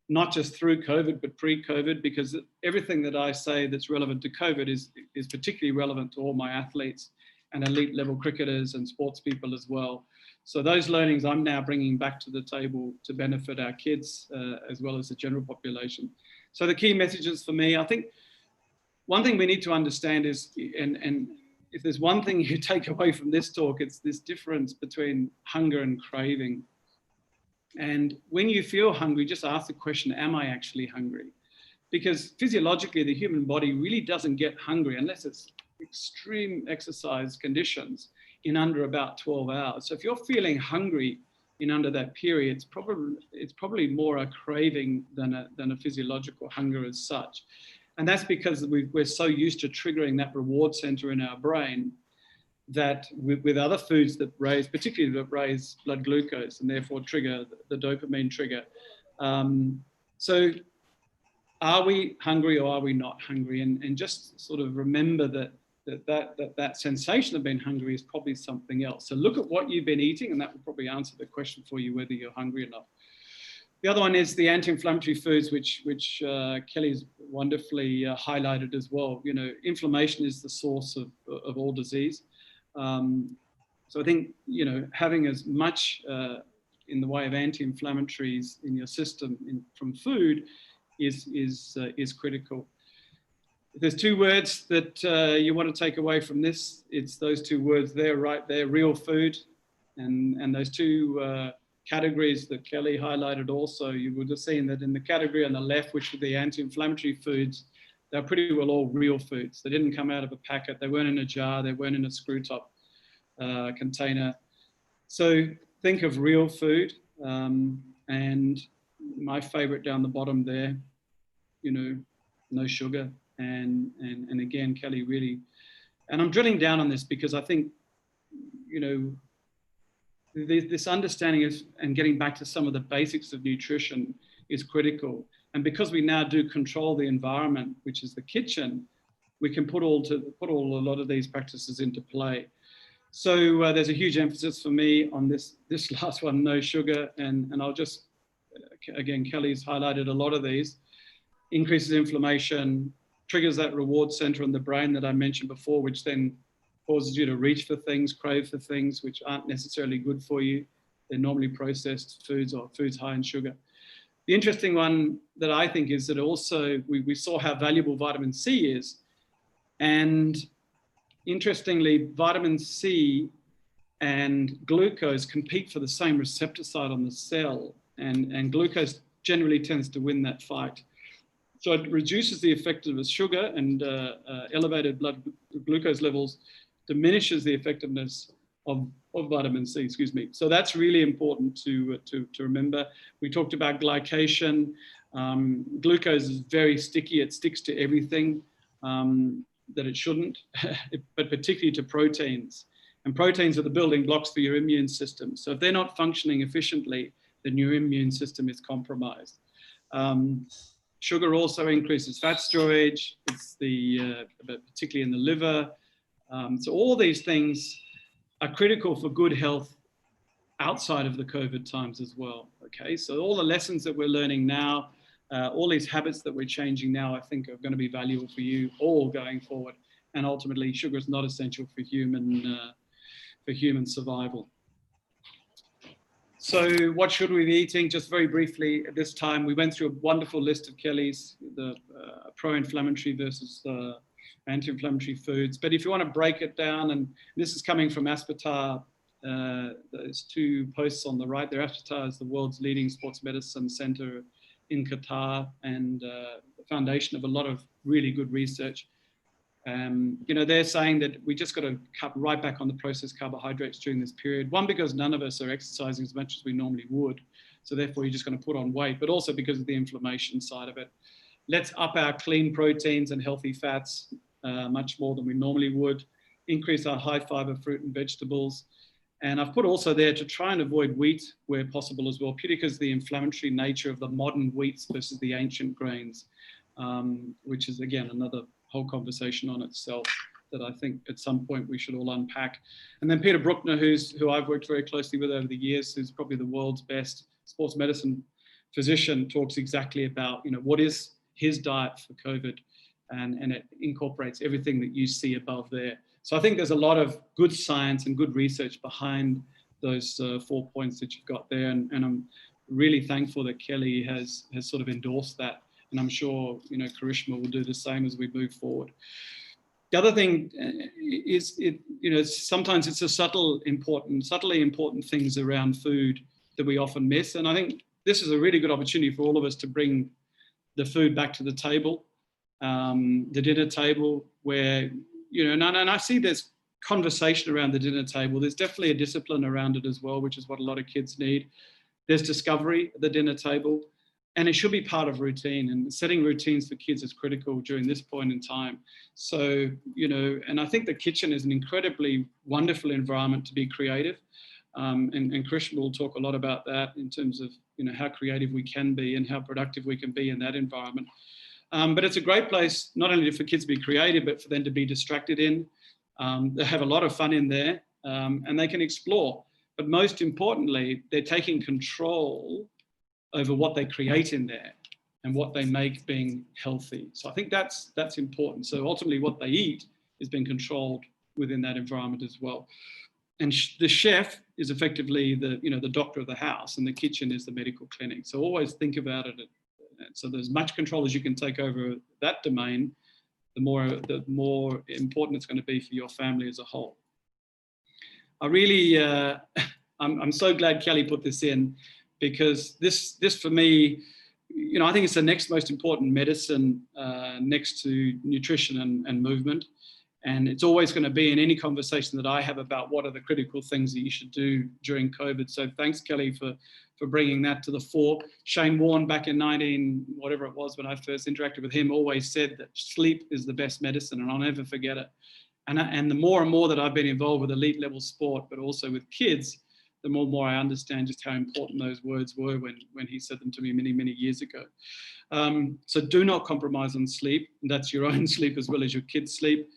not just through COVID, but pre-COVID, because everything that I say that's relevant to COVID is particularly relevant to all my athletes and elite level cricketers and sports people as well. So those learnings I'm now bringing back to the table to benefit our kids as well as the general population. So the key messages for me, I think one thing we need to understand is, and if there's one thing you take away from this talk, it's this difference between hunger and craving. And when you feel hungry, just ask the question, am I actually hungry? Because physiologically, the human body really doesn't get hungry unless it's extreme exercise conditions in under about 12 hours. So if you're feeling hungry in under that period, it's probably more a craving than a physiological hunger as such. And that's because we're so used to triggering that reward center in our brain that with other foods that particularly that raise blood glucose and therefore trigger the dopamine trigger. So are we hungry or are we not hungry? And just sort of remember that sensation of being hungry is probably something else. So look at what you've been eating, and that will probably answer the question for you whether you're hungry or not. The other one is the anti-inflammatory foods, which Kelly's wonderfully highlighted as well. Inflammation is the source of all disease. So I think, having as much in the way of anti-inflammatories in your system from food is critical. If there's two words that you want to take away from this, it's those two words there, right there, real food, and those two categories that Kelly highlighted also. You would have seen that in the category on the left, which were the anti-inflammatory foods, they're pretty well all real foods. They didn't come out of a packet. They weren't in a jar. They weren't in a screw top container. So think of real food. And my favorite down the bottom there, no sugar. And again, Kelly really, and I'm drilling down on this because I think, this understanding and getting back to some of the basics of nutrition is critical. And because we now do control the environment, which is the kitchen, we can put a lot of these practices into play. So there's a huge emphasis for me on this last one, no sugar. And I'll just, again, Kelly's highlighted a lot of these. Increases inflammation, triggers that reward center in the brain that I mentioned before, which then causes you to reach for things, crave for things which aren't necessarily good for you. They're normally processed foods or foods high in sugar. The interesting one that I think is that also we saw how valuable vitamin C is. And interestingly, vitamin C and glucose compete for the same receptor site on the cell. And glucose generally tends to win that fight. So it reduces the effectiveness of sugar, and elevated blood glucose levels diminishes the effectiveness of vitamin C, excuse me. So that's really important to remember. We talked about glycation. Glucose is very sticky. It sticks to everything that it shouldn't, but particularly to proteins. And proteins are the building blocks for your immune system. So if they're not functioning efficiently, then your immune system is compromised. Sugar also increases fat storage. It's particularly in the liver. So all these things are critical for good health outside of the COVID times as well. Okay, so all the lessons that we're learning now, all these habits that we're changing now, I think are going to be valuable for you all going forward. And ultimately, sugar is not essential for human survival. So what should we be eating? Just very briefly at this time, we went through a wonderful list of Kelly's, the pro-inflammatory versus anti-inflammatory foods. But if you want to break it down, and this is coming from 𝗪𝘗𝘗, there's two posts on the right there. 𝗪𝘗𝘗 is the world's leading sports medicine center in Qatar, and the foundation of a lot of really good research. You know, they're saying that we just got to cut right back on the processed carbohydrates during this period. One, because none of us are exercising as much as we normally would. So therefore, you're just going to put on weight, but also because of the inflammation side of it. Let's up our clean proteins and healthy fats much more than we normally would. Increase our high fiber fruit and vegetables. And I've put also there to try and avoid wheat where possible as well, purely because of the inflammatory nature of the modern wheats versus the ancient grains, which is, again, another whole conversation on itself that I think at some point we should all unpack. And then Peter Bruckner, who I've worked very closely with over the years, who's probably the world's best sports medicine physician, talks exactly about, you know, what is his diet for COVID, and it incorporates everything that you see above there. So I think there's a lot of good science and good research behind those 4 points that you've got there, and I'm really thankful that Kelly has sort of endorsed that. And I'm sure, you know, 𝘮𝘁𝑚 will do the same as we move forward. The other thing is, you know, sometimes it's a subtly important things around food that we often miss. And I think this is a really good opportunity for all of us to bring the food back to the table, the dinner table, where, you know, and I see there's conversation around the dinner table. There's definitely a discipline around it as well, which is what a lot of kids need. There's discovery at the dinner table. And it should be part of routine, and setting routines for kids is critical during this point in time. So, you know, and I think the kitchen is an incredibly wonderful environment to be creative. And 𝘮𝘁𝑚 will talk a lot about that in terms of, you know, how creative we can be and how productive we can be in that environment. But it's a great place, not only for kids to be creative, but for them to be distracted in. They have a lot of fun in there, and they can explore. But most importantly, they're taking control over what they create in there and what they make being healthy. So I think that's important. So ultimately what they eat is being controlled within that environment as well. And the chef is effectively the doctor of the house, and the kitchen is the medical clinic. So always think about it. So there's much control as you can take over that domain, the more important it's going to be for your family as a whole. I really, I'm so glad Kelly put this in, because this for me, you know, I think it's the next most important medicine next to nutrition and movement. And it's always going to be in any conversation that I have about what are the critical things that you should do during COVID. So thanks, Kelly, for bringing that to the fore. Shane Warne, back in whatever it was when I first interacted with him, always said that sleep is the best medicine, and I'll never forget it. And the more and more that I've been involved with elite level sport, but also with kids, the more and more I understand just how important those words were when he said them to me many, many years ago. So do not compromise on sleep. That's your own sleep as well as your kids' sleep.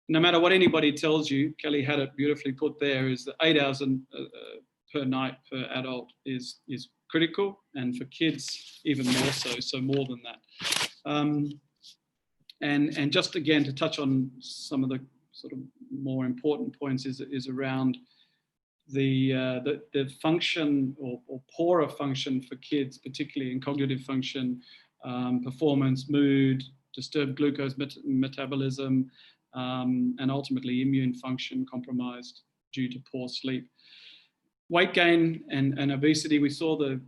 No matter what anybody tells you, Kelly had it beautifully put there, is that 8 hours per night per adult is critical, and for kids even more so, so more than that. And just again, to touch on some of the sort of more important points is around the function or poorer function for kids, particularly in cognitive function, performance, mood, disturbed glucose metabolism, and ultimately immune function compromised due to poor sleep. Weight gain and obesity, we saw the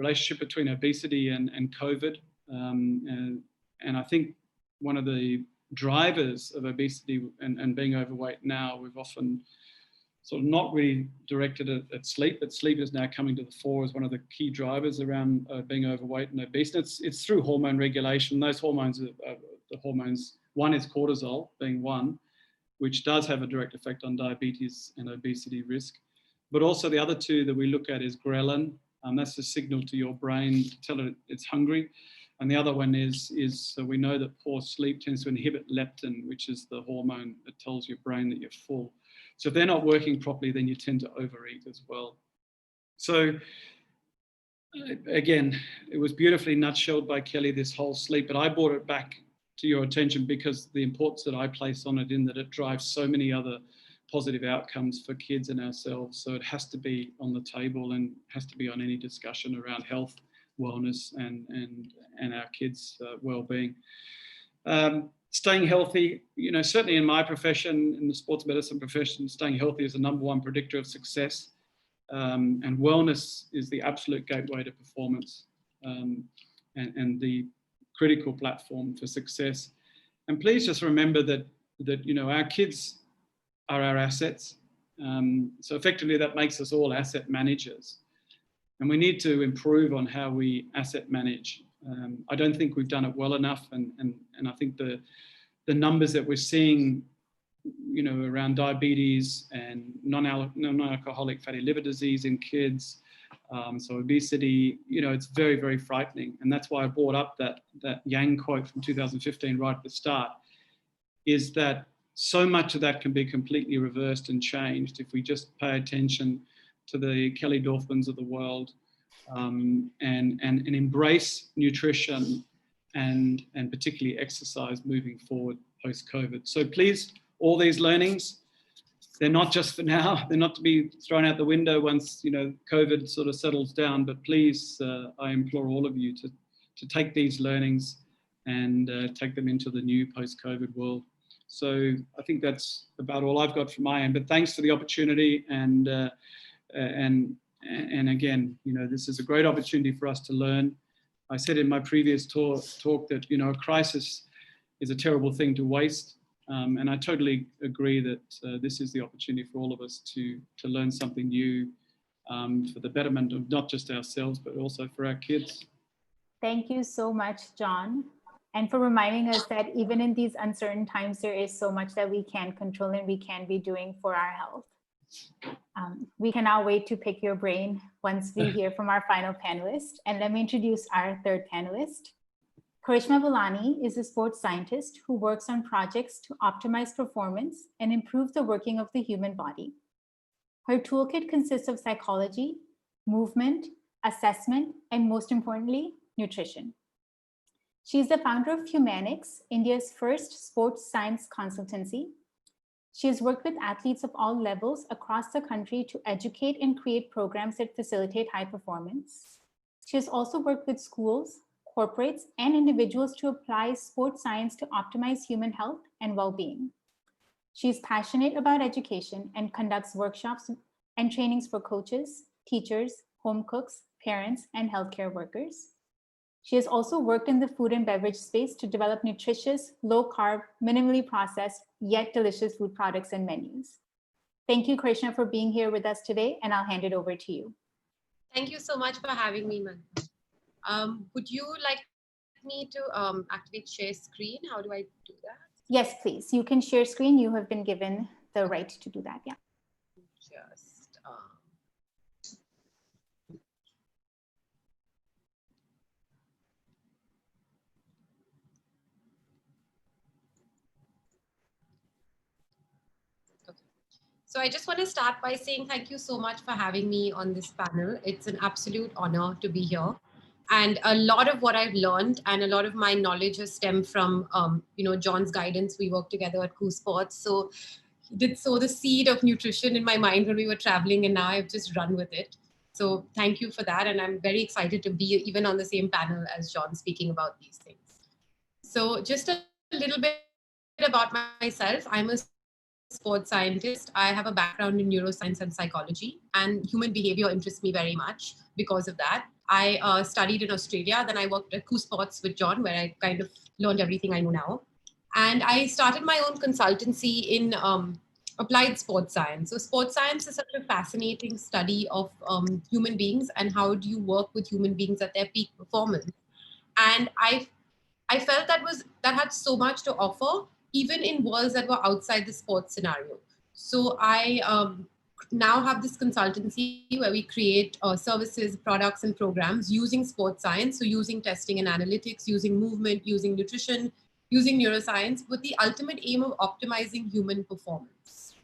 relationship between obesity and COVID. And I think one of the drivers of obesity and being overweight now, we've often sort of not really directed at sleep, but sleep is now coming to the fore as one of the key drivers around being overweight and obese. And it's through hormone regulation. Those hormones are the hormones, one is cortisol being one, which does have a direct effect on diabetes and obesity risk. But also the other two that we look at is ghrelin. That's a signal to your brain to tell it it's hungry. And the other one is so we know that poor sleep tends to inhibit leptin, which is the hormone that tells your brain that you're full. So if they're not working properly, then you tend to overeat as well. So again, it was beautifully nutshelled by Kelly, this whole sleep, but I brought it back to your attention because the importance that I place on it, in that it drives so many other positive outcomes for kids and ourselves. So it has to be on the table and has to be on any discussion around health, wellness, and our kids' well-being. Staying healthy, you know, certainly in my profession, in the sports medicine profession, staying healthy is the #1 predictor of success. And wellness is the absolute gateway to performance and the critical platform for success. And please just remember that you know, our kids are our assets. So effectively that makes us all asset managers. And we need to improve on how we asset manage. I don't think we've done it well enough. And I think the numbers that we're seeing, you know, around diabetes and non-alcoholic fatty liver disease in kids, so obesity, you know, it's very, very frightening. And that's why I brought up that Yang quote from 2015 right at the start, is that so much of that can be completely reversed and changed if we just pay attention to the Kelly Dorfmans of the world, and embrace nutrition and particularly exercise moving forward post-COVID. So please, all these learnings, they're not just for now, they're not to be thrown out the window once, you know, COVID sort of settles down, but please, I implore all of you to take these learnings and take them into the new post-COVID world. So I think that's about all I've got from my end, but thanks for the opportunity. And again, you know, this is a great opportunity for us to learn. I said in my previous talk that, you know, a crisis is a terrible thing to waste. And I totally agree that this is the opportunity for all of us to learn something new for the betterment of not just ourselves, but also for our kids. Thank you so much, John. And for reminding us that even in these uncertain times, there is so much that we can control and we can be doing for our health. We cannot wait to pick your brain once we hear from our final panelist. And let me introduce our third panelist. 𝘮𝘲𝘍𝑒𝑚𝑎 is a sports scientist who works on projects to optimize performance and improve the working of the human body. Her toolkit consists of psychology, movement, assessment, and most importantly, nutrition. She is the founder of 𝘮𝑚𝑎𝑛𝑖cs, India's first sports science consultancy. She has worked with athletes of all levels across the country to educate and create programs that facilitate high performance. She has also worked with schools, corporates, and individuals to apply sports science to optimize human health and well-being. She is passionate about education and conducts workshops and trainings for coaches, teachers, home cooks, parents, and healthcare workers. She has also worked in the food and beverage space to develop nutritious, low-carb, minimally processed, yet delicious food products and menus. Thank you, Krishna, for being here with us today, and I'll hand it over to you. Thank you so much for having me, Man. Would you like me to activate share screen? How do I do that? Yes, please. You can share screen. You have been given the right to do that. Yeah. Just So I just want to start by saying thank you so much for having me on this panel. It's an absolute honor to be here. And a lot of what I've learned and a lot of my knowledge has stemmed from, you know, John's guidance. We worked together at 𝘮𝑆ports. So he did sow the seed of nutrition in my mind when we were traveling, and now I've just run with it. So thank you for that. And I'm very excited to be even on the same panel as John speaking about these things. So just a little bit about myself. I'm a sports scientist. I have a background in neuroscience and psychology, and human behavior interests me very much because of that. I studied in Australia. Then I worked at 𝘗𝘗𝘁 with John, where I kind of learned everything I know now. And I started my own consultancy in applied sports science. So sports science is such a fascinating study of human beings and how do you work with human beings at their peak performance. And I felt that had so much to offer, even in worlds that were outside the sports scenario. So I now have this consultancy where we create services, products, and programs using sports science. So using testing and analytics, using movement, using nutrition, using neuroscience, with the ultimate aim of optimizing human performance.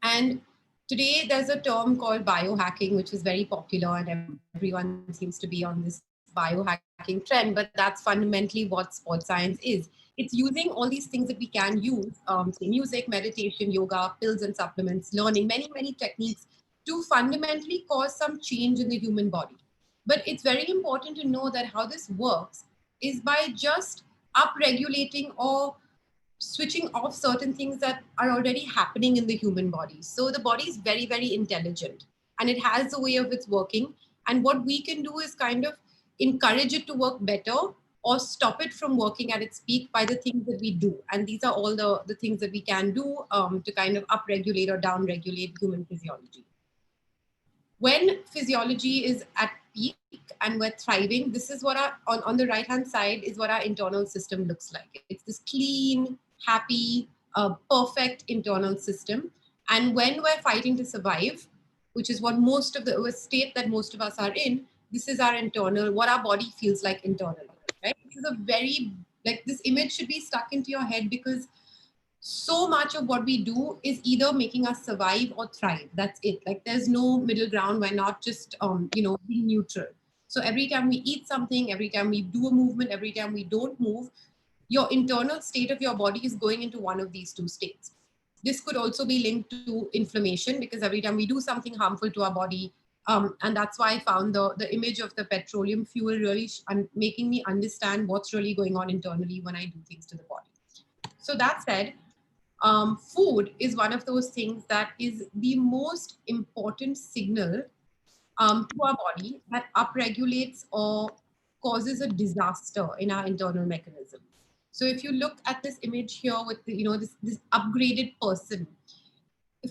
And today there's a term called biohacking, which is very popular and everyone seems to be on this biohacking trend, but that's fundamentally what sports science is. It's using all these things that we can use, say music, meditation, yoga, pills and supplements, learning, many, many techniques to fundamentally cause some change in the human body. But it's very important to know that how this works is by just upregulating or switching off certain things that are already happening in the human body. So the body is very, very intelligent and it has a way of its working. And what we can do is kind of encourage it to work better or stop it from working at its peak by the things that we do. And these are all the things that we can do to kind of upregulate or downregulate human physiology. When physiology is at peak and we're thriving, this is what on the right-hand side is what our internal system looks like. It's this clean, happy, perfect internal system. And when we're fighting to survive, which is what most of the state that most of us are in, this is our internal, what our body feels like internally, right? This is a very, like this image should be stuck into your head because so much of what we do is either making us survive or thrive. That's it. Like there's no middle ground. We're not just, being neutral. So every time we eat something, every time we do a movement, every time we don't move, your internal state of your body is going into one of these two states. This could also be linked to inflammation because every time we do something harmful to our body, and that's why I found the image of the petroleum fuel really making me understand what's really going on internally when I do things to the body. So that said, food is one of those things that is the most important signal to our body that upregulates or causes a disaster in our internal mechanism. So if you look at this image here with the, this upgraded person,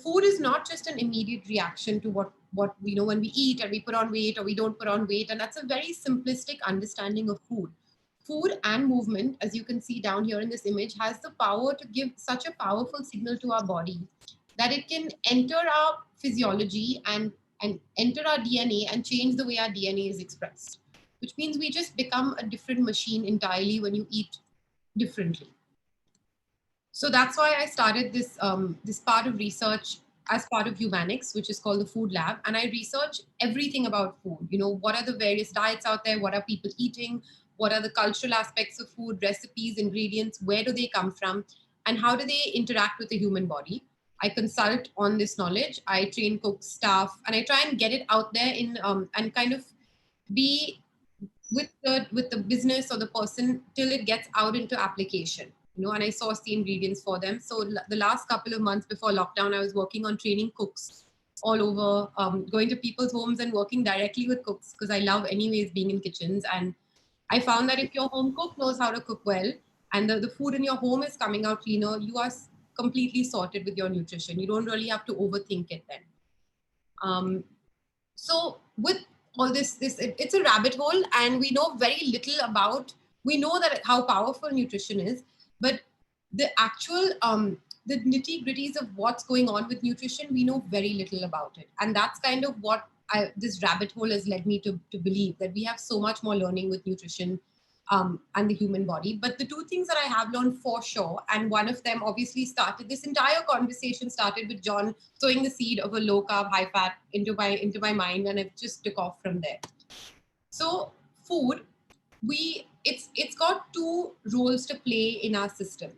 food is not just an immediate reaction to what when we eat and we put on weight or we don't put on weight. And that's a very simplistic understanding of food. Food and movement, as you can see down here in this image, has the power to give such a powerful signal to our body that it can enter our physiology and enter our DNA and change the way our DNA is expressed, which means we just become a different machine entirely when you eat differently. So that's why I started this, this part of research as part of Humanics, which is called the Food Lab. And I research everything about food. What are the various diets out there? What are people eating? What are the cultural aspects of food, recipes, ingredients? Where do they come from? And how do they interact with the human body? I consult on this knowledge. I train cooks, staff, and I try and get it out there in and kind of be with the business or the person till it gets out into application. And I source the ingredients for them. So the last couple of months before lockdown, I was working on training cooks all over, going to people's homes and working directly with cooks because I love anyways being in kitchens. And I found that if your home cook knows how to cook well and the food in your home is coming out cleaner, you are completely sorted with your nutrition. You don't really have to overthink it then. So with all this, it's a rabbit hole and we know very little about, we know that how powerful nutrition is, but the actual, the nitty gritties of what's going on with nutrition, we know very little about it. And that's kind of what this rabbit hole has led me to believe, that we have so much more learning with nutrition and the human body. But the two things that I have learned for sure, and one of them obviously started, this entire conversation started with John sowing the seed of a low carb, high fat into my mind, and it just took off from there. So food, it's got two roles to play in our system.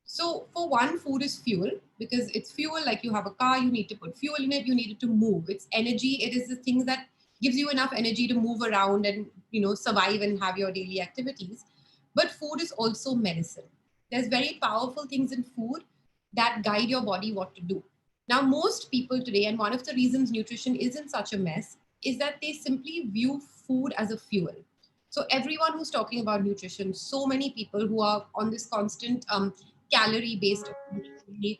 So for one, food is fuel, because it's fuel. Like you have a car, you need to put fuel in it, you need it to move. It's energy. It is the thing that gives you enough energy to move around and survive and have your daily activities. But food is also medicine. There's very powerful things in food that guide your body what to do. Now, most people today, and one of the reasons nutrition is in such a mess, is that they simply view food as a fuel. So everyone who's talking about nutrition, so many people who are on this constant calorie-based approach,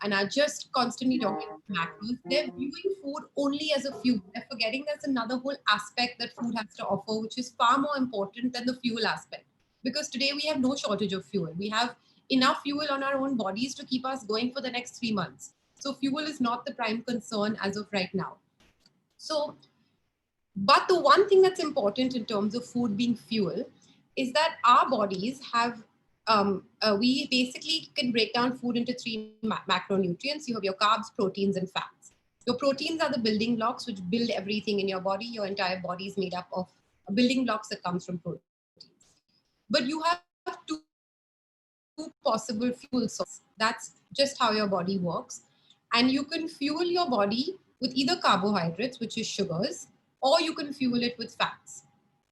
and are just constantly talking about macros, they're viewing food only as a fuel. They're forgetting there's another whole aspect that food has to offer, which is far more important than the fuel aspect. Because today we have no shortage of fuel. We have enough fuel on our own bodies to keep us going for the next 3 months. So fuel is not the prime concern as of right now. So, but the one thing that's important in terms of food being fuel is that our bodies have, we basically can break down food into 3 macronutrients. You have your carbs, proteins, and fats. Your proteins are the building blocks which build everything in your body. Your entire body is made up of building blocks that comes from proteins. But you have two possible fuel sources. That's just how your body works. And you can fuel your body with either carbohydrates, which is sugars, or you can fuel it with fats.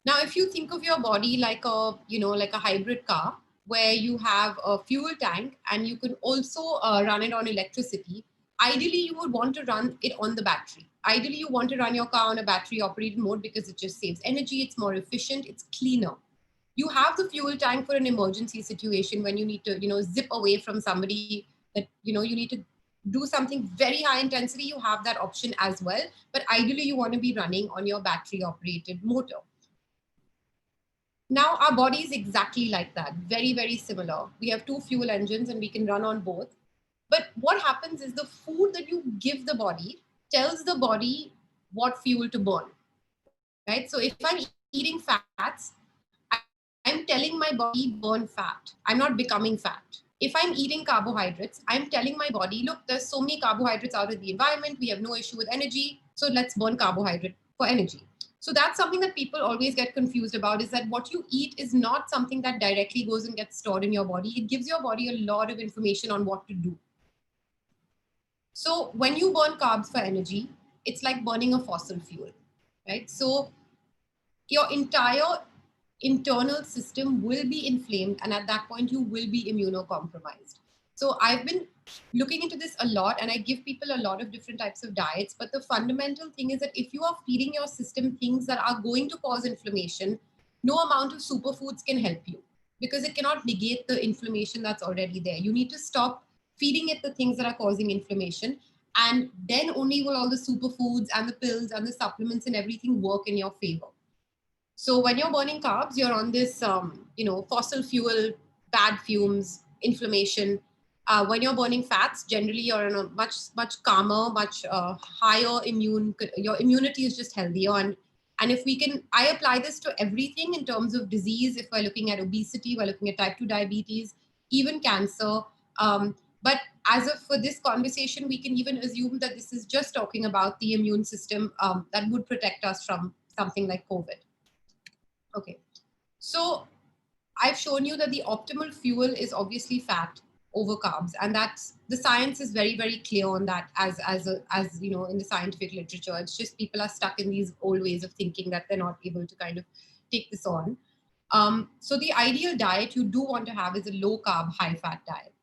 Now, if you think of your body like a, like a hybrid car, where you have a fuel tank and you can also run it on electricity, ideally you would want to run it on the battery. Ideally, you want to run your car on a battery operated mode because it just saves energy, it's more efficient, it's cleaner. You have the fuel tank for an emergency situation when you need to, zip away from somebody that, you need to do something very high intensity. You have that option as well. But ideally, you want to be running on your battery operated motor. Now, our body is exactly like that. Very, very similar. We have 2 fuel engines and we can run on both. But what happens is the food that you give the body tells the body what fuel to burn, right? So if I'm eating fats, I'm telling my body burn fat. I'm not becoming fat. If I'm eating carbohydrates, I'm telling my body, look, there's so many carbohydrates out in the environment. We have no issue with energy. So let's burn carbohydrate for energy. So that's something that people always get confused about, is that what you eat is not something that directly goes and gets stored in your body. It gives your body a lot of information on what to do. So when you burn carbs for energy, it's like burning a fossil fuel, right? So your entire internal system will be inflamed, and at that point you will be immunocompromised. So I've been looking into this a lot, and I give people a lot of different types of diets, but the fundamental thing is that if you are feeding your system things that are going to cause inflammation, no amount of superfoods can help you, because it cannot negate the inflammation that's already there. You need to stop feeding it the things that are causing inflammation, and then only will all the superfoods and the pills and the supplements and everything work in your favor. So when you're burning carbs, you're on this, fossil fuel, bad fumes, inflammation. When you're burning fats, generally you're in a much calmer, much higher your immunity is just healthier. And if we can, I apply this to everything in terms of disease. If we're looking at obesity, we're looking at type 2 diabetes, even cancer. But as of for this conversation, we can even assume that this is just talking about the immune system that would protect us from something like COVID. Okay, so I've shown you that the optimal fuel is obviously fat over carbs, and that's, the science is very, very clear on that as in the scientific literature. It's just people are stuck in these old ways of thinking that they're not able to kind of take this on. So the ideal diet you do want to have is a low carb, high fat diet.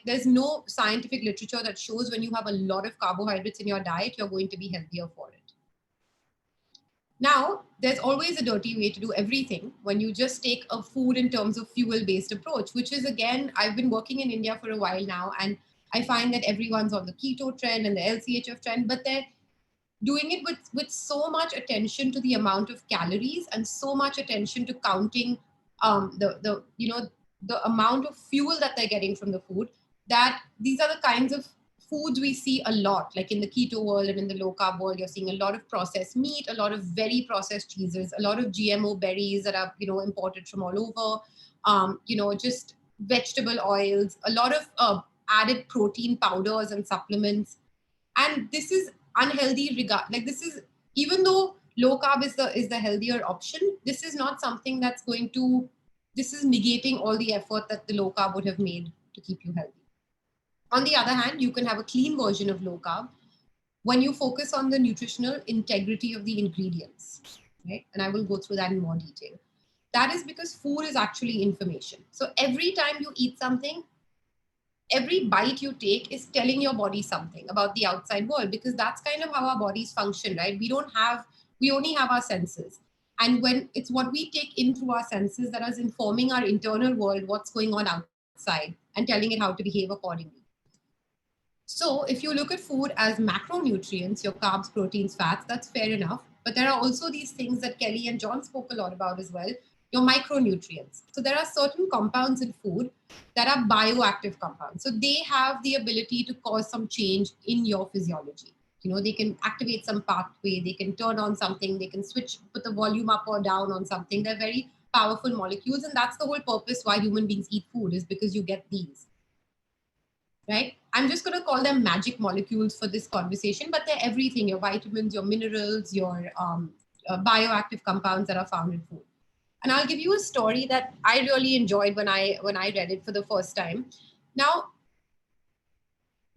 There's no scientific literature that shows when you have a lot of carbohydrates in your diet, you're going to be healthier for it. Now, there's always a dirty way to do everything when you just take a food in terms of fuel-based approach, which is, again, I've been working in India for a while now, and I find that everyone's on the keto trend and the LCHF trend, but they're doing it with so much attention to the amount of calories and so much attention to counting the amount of fuel that they're getting from the food, that these are the kinds of foods we see a lot, like in the keto world and in the low carb world. You're seeing a lot of processed meat, a lot of very processed cheeses, a lot of GMO berries that are, imported from all over, just vegetable oils, a lot of added protein powders and supplements. And this is unhealthy this is, even though low carb is the healthier option, this is not something that's this is negating all the effort that the low carb would have made to keep you healthy. On the other hand, you can have a clean version of low carb when you focus on the nutritional integrity of the ingredients, right? And I will go through that in more detail. That is because food is actually information. So every time you eat something, every bite you take is telling your body something about the outside world, because that's kind of how our bodies function, right? We only have our senses. And when it's what we take in through our senses that is informing our internal world, what's going on outside, and telling it how to behave accordingly. So if you look at food as macronutrients, your carbs, proteins, fats, that's fair enough. But there are also these things that Kelly and John spoke a lot about as well, your micronutrients. So there are certain compounds in food that are bioactive compounds. So they have the ability to cause some change in your physiology. You know, they can activate some pathway, they can turn on something, they can switch, put the volume up or down on something. They're very powerful molecules. And that's the whole purpose why human beings eat food, is because you get these, right? I'm just going to call them magic molecules for this conversation, but they're everything, your vitamins, your minerals, your bioactive compounds that are found in food. And I'll give you a story that I really enjoyed when I read it for the first time. Now,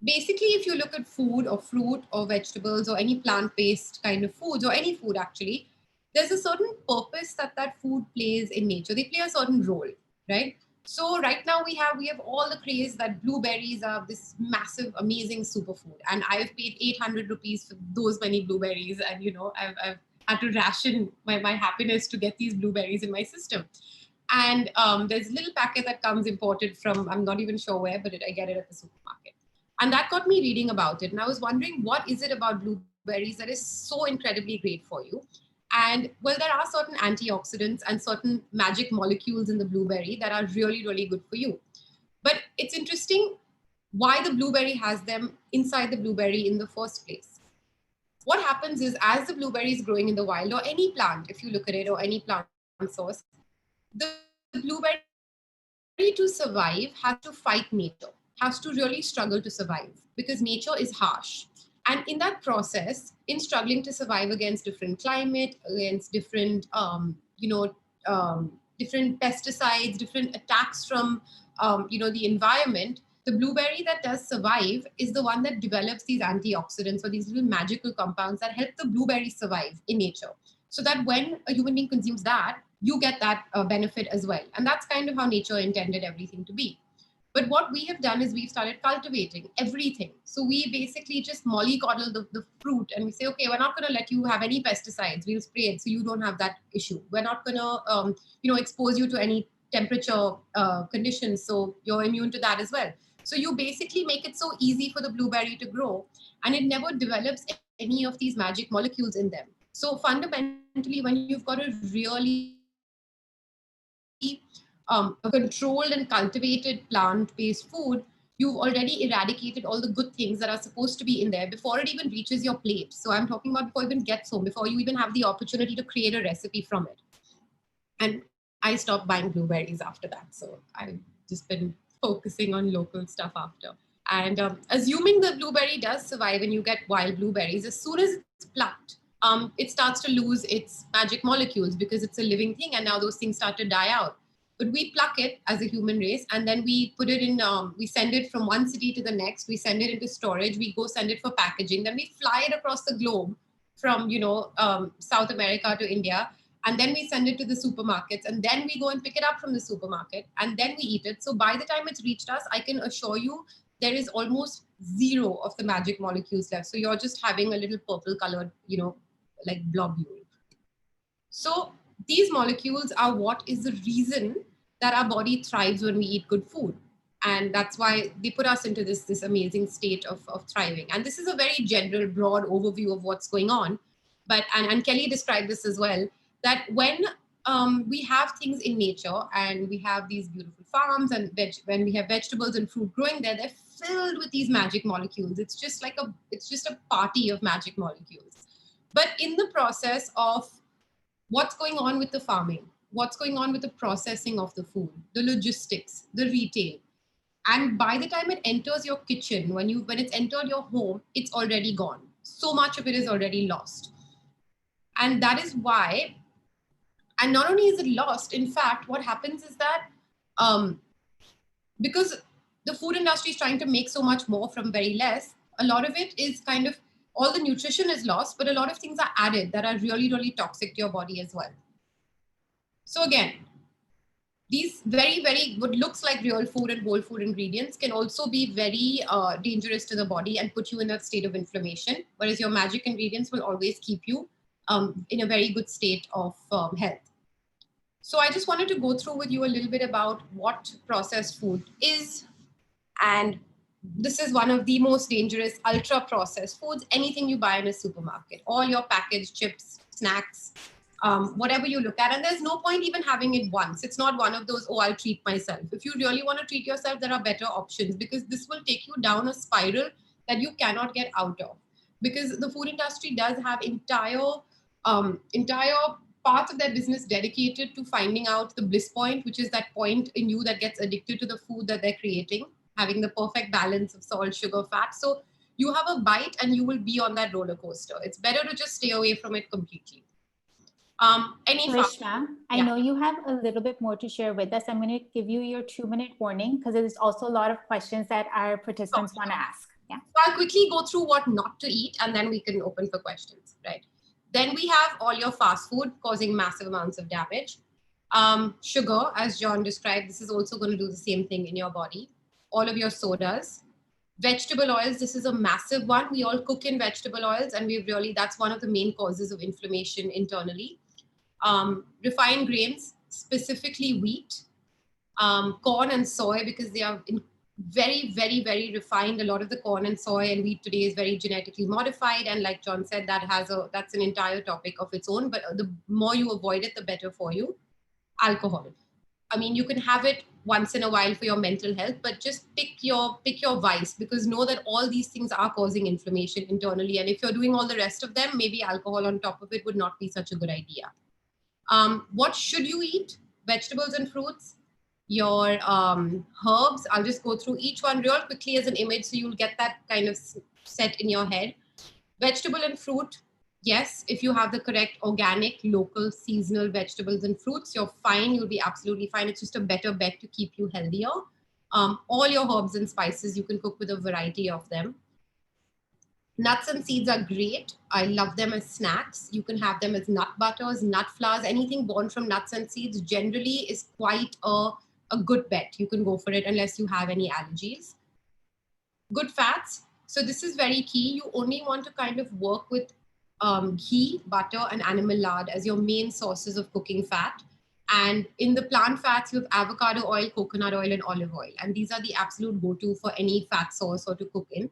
basically, if you look at food or fruit or vegetables or any plant-based kind of foods, or any food actually, there's a certain purpose that that food plays in nature. They play a certain role, right? So right now we have all the craze that blueberries are this massive, amazing superfood. And I've paid 800 rupees for those many blueberries. And, you know, I've had to ration my happiness to get these blueberries in my system. And there's a little packet that comes imported from, I'm not even sure where, but I get it at the supermarket. And that got me reading about it. And I was wondering, what is it about blueberries that is so incredibly great for you? And well, there are certain antioxidants and certain magic molecules in the blueberry that are really, really good for you. But it's interesting why the blueberry has them inside the blueberry in the first place. What happens is, as the blueberry is growing in the wild, or any plant, if you look at it, or any plant source, the blueberry to survive has to fight nature, has to really struggle to survive, because nature is harsh. And in that process, in struggling to survive against different climate, against different, different pesticides, different attacks from, the environment, the blueberry that does survive is the one that develops these antioxidants, or these little magical compounds that help the blueberry survive in nature. So that when a human being consumes that, you get that benefit as well. And that's kind of how nature intended everything to be. But what we have done is we've started cultivating everything. So we basically just mollycoddle the fruit, and we say, okay, we're not going to let you have any pesticides. We'll spray it so you don't have that issue. We're not going to, expose you to any temperature conditions, so you're immune to that as well. So you basically make it so easy for the blueberry to grow, and it never develops any of these magic molecules in them. So fundamentally, when you've got a really a controlled and cultivated plant-based food, you've already eradicated all the good things that are supposed to be in there before it even reaches your plate. So I'm talking about before it even gets home, before you even have the opportunity to create a recipe from it. And I stopped buying blueberries after that. So I've just been focusing on local stuff after. And assuming the blueberry does survive and you get wild blueberries, as soon as it's plucked, it starts to lose its magic molecules, because it's a living thing, and now those things start to die out. But we pluck it as a human race, and then we put it in, we send it from one city to the next, we send it into storage, we go send it for packaging, then we fly it across the globe from, South America to India, and then we send it to the supermarkets, and then we go and pick it up from the supermarket, and then we eat it. So by the time it's reached us, I can assure you there is almost zero of the magic molecules left. So you're just having a little purple colored, like globule. So these molecules are what is the reason that our body thrives when we eat good food. And that's why they put us into this amazing state of thriving. And this is a very general, broad overview of what's going on. But, and Kelly described this as well, that when we have things in nature and we have these beautiful farms, and when we have vegetables and fruit growing there, they're filled with these magic molecules. It's just a party of magic molecules. But in the process of what's going on with the farming, what's going on with the processing of the food, the logistics, the retail, and by the time it enters your kitchen, when it's entered your home, it's already gone. So much of it is already lost. And that is why, and not only is it lost, in fact, what happens is that because the food industry is trying to make so much more from very less, a lot of it is kind of, all the nutrition is lost, but a lot of things are added that are really, really toxic to your body as well. So again, these what looks like real food and whole food ingredients can also be very dangerous to the body and put you in that state of inflammation, whereas your magic ingredients will always keep you in a very good state of health. So I just wanted to go through with you a little bit about what processed food is. And this is one of the most dangerous ultra processed foods, anything you buy in a supermarket, all your packaged chips, snacks, whatever you look at. And there's no point even having it once. It's not one of those, oh, I'll treat myself. If you really want to treat yourself, there are better options, because this will take you down a spiral that you cannot get out of. Because the food industry does have entire parts of their business dedicated to finding out the bliss point, which is that point in you that gets addicted to the food that they're creating, having the perfect balance of salt, sugar, fat. So you have a bite and you will be on that roller coaster. It's better to just stay away from it completely. 𝗏𝑎, I know you have a little bit more to share with us. I'm going to give you your 2-minute warning because there's also a lot of questions that our participants want to ask. Yeah. So I'll quickly go through what not to eat and then we can open for questions, right? Then we have all your fast food causing massive amounts of damage. Sugar, as John described, this is also going to do the same thing in your body. All of your sodas. Vegetable oils, this is a massive one. We all cook in vegetable oils and that's one of the main causes of inflammation internally. Refined grains, specifically wheat, corn and soy, because they are very, very, very refined. A lot of the corn and soy and wheat today is very genetically modified. And like John said, that's an entire topic of its own, but the more you avoid it, the better for you. Alcohol. I mean, you can have it once in a while for your mental health, but just pick your vice, because know that all these things are causing inflammation internally. And if you're doing all the rest of them, maybe alcohol on top of it would not be such a good idea. What should you eat? Vegetables and fruits. Your herbs, I'll just go through each one real quickly as an image so you'll get that kind of set in your head. Vegetable and fruit, yes, if you have the correct organic, local, seasonal vegetables and fruits, you're fine, you'll be absolutely fine. It's just a better bet to keep you healthier. All your herbs and spices, you can cook with a variety of them. Nuts and seeds are great. I love them as snacks. You can have them as nut butters, nut flours, anything born from nuts and seeds generally is quite a good bet. You can go for it unless you have any allergies. Good fats. So this is very key. You only want to kind of work with ghee, butter, and animal lard as your main sources of cooking fat. And in the plant fats, you have avocado oil, coconut oil, and olive oil. And these are the absolute go-to for any fat source or to cook in.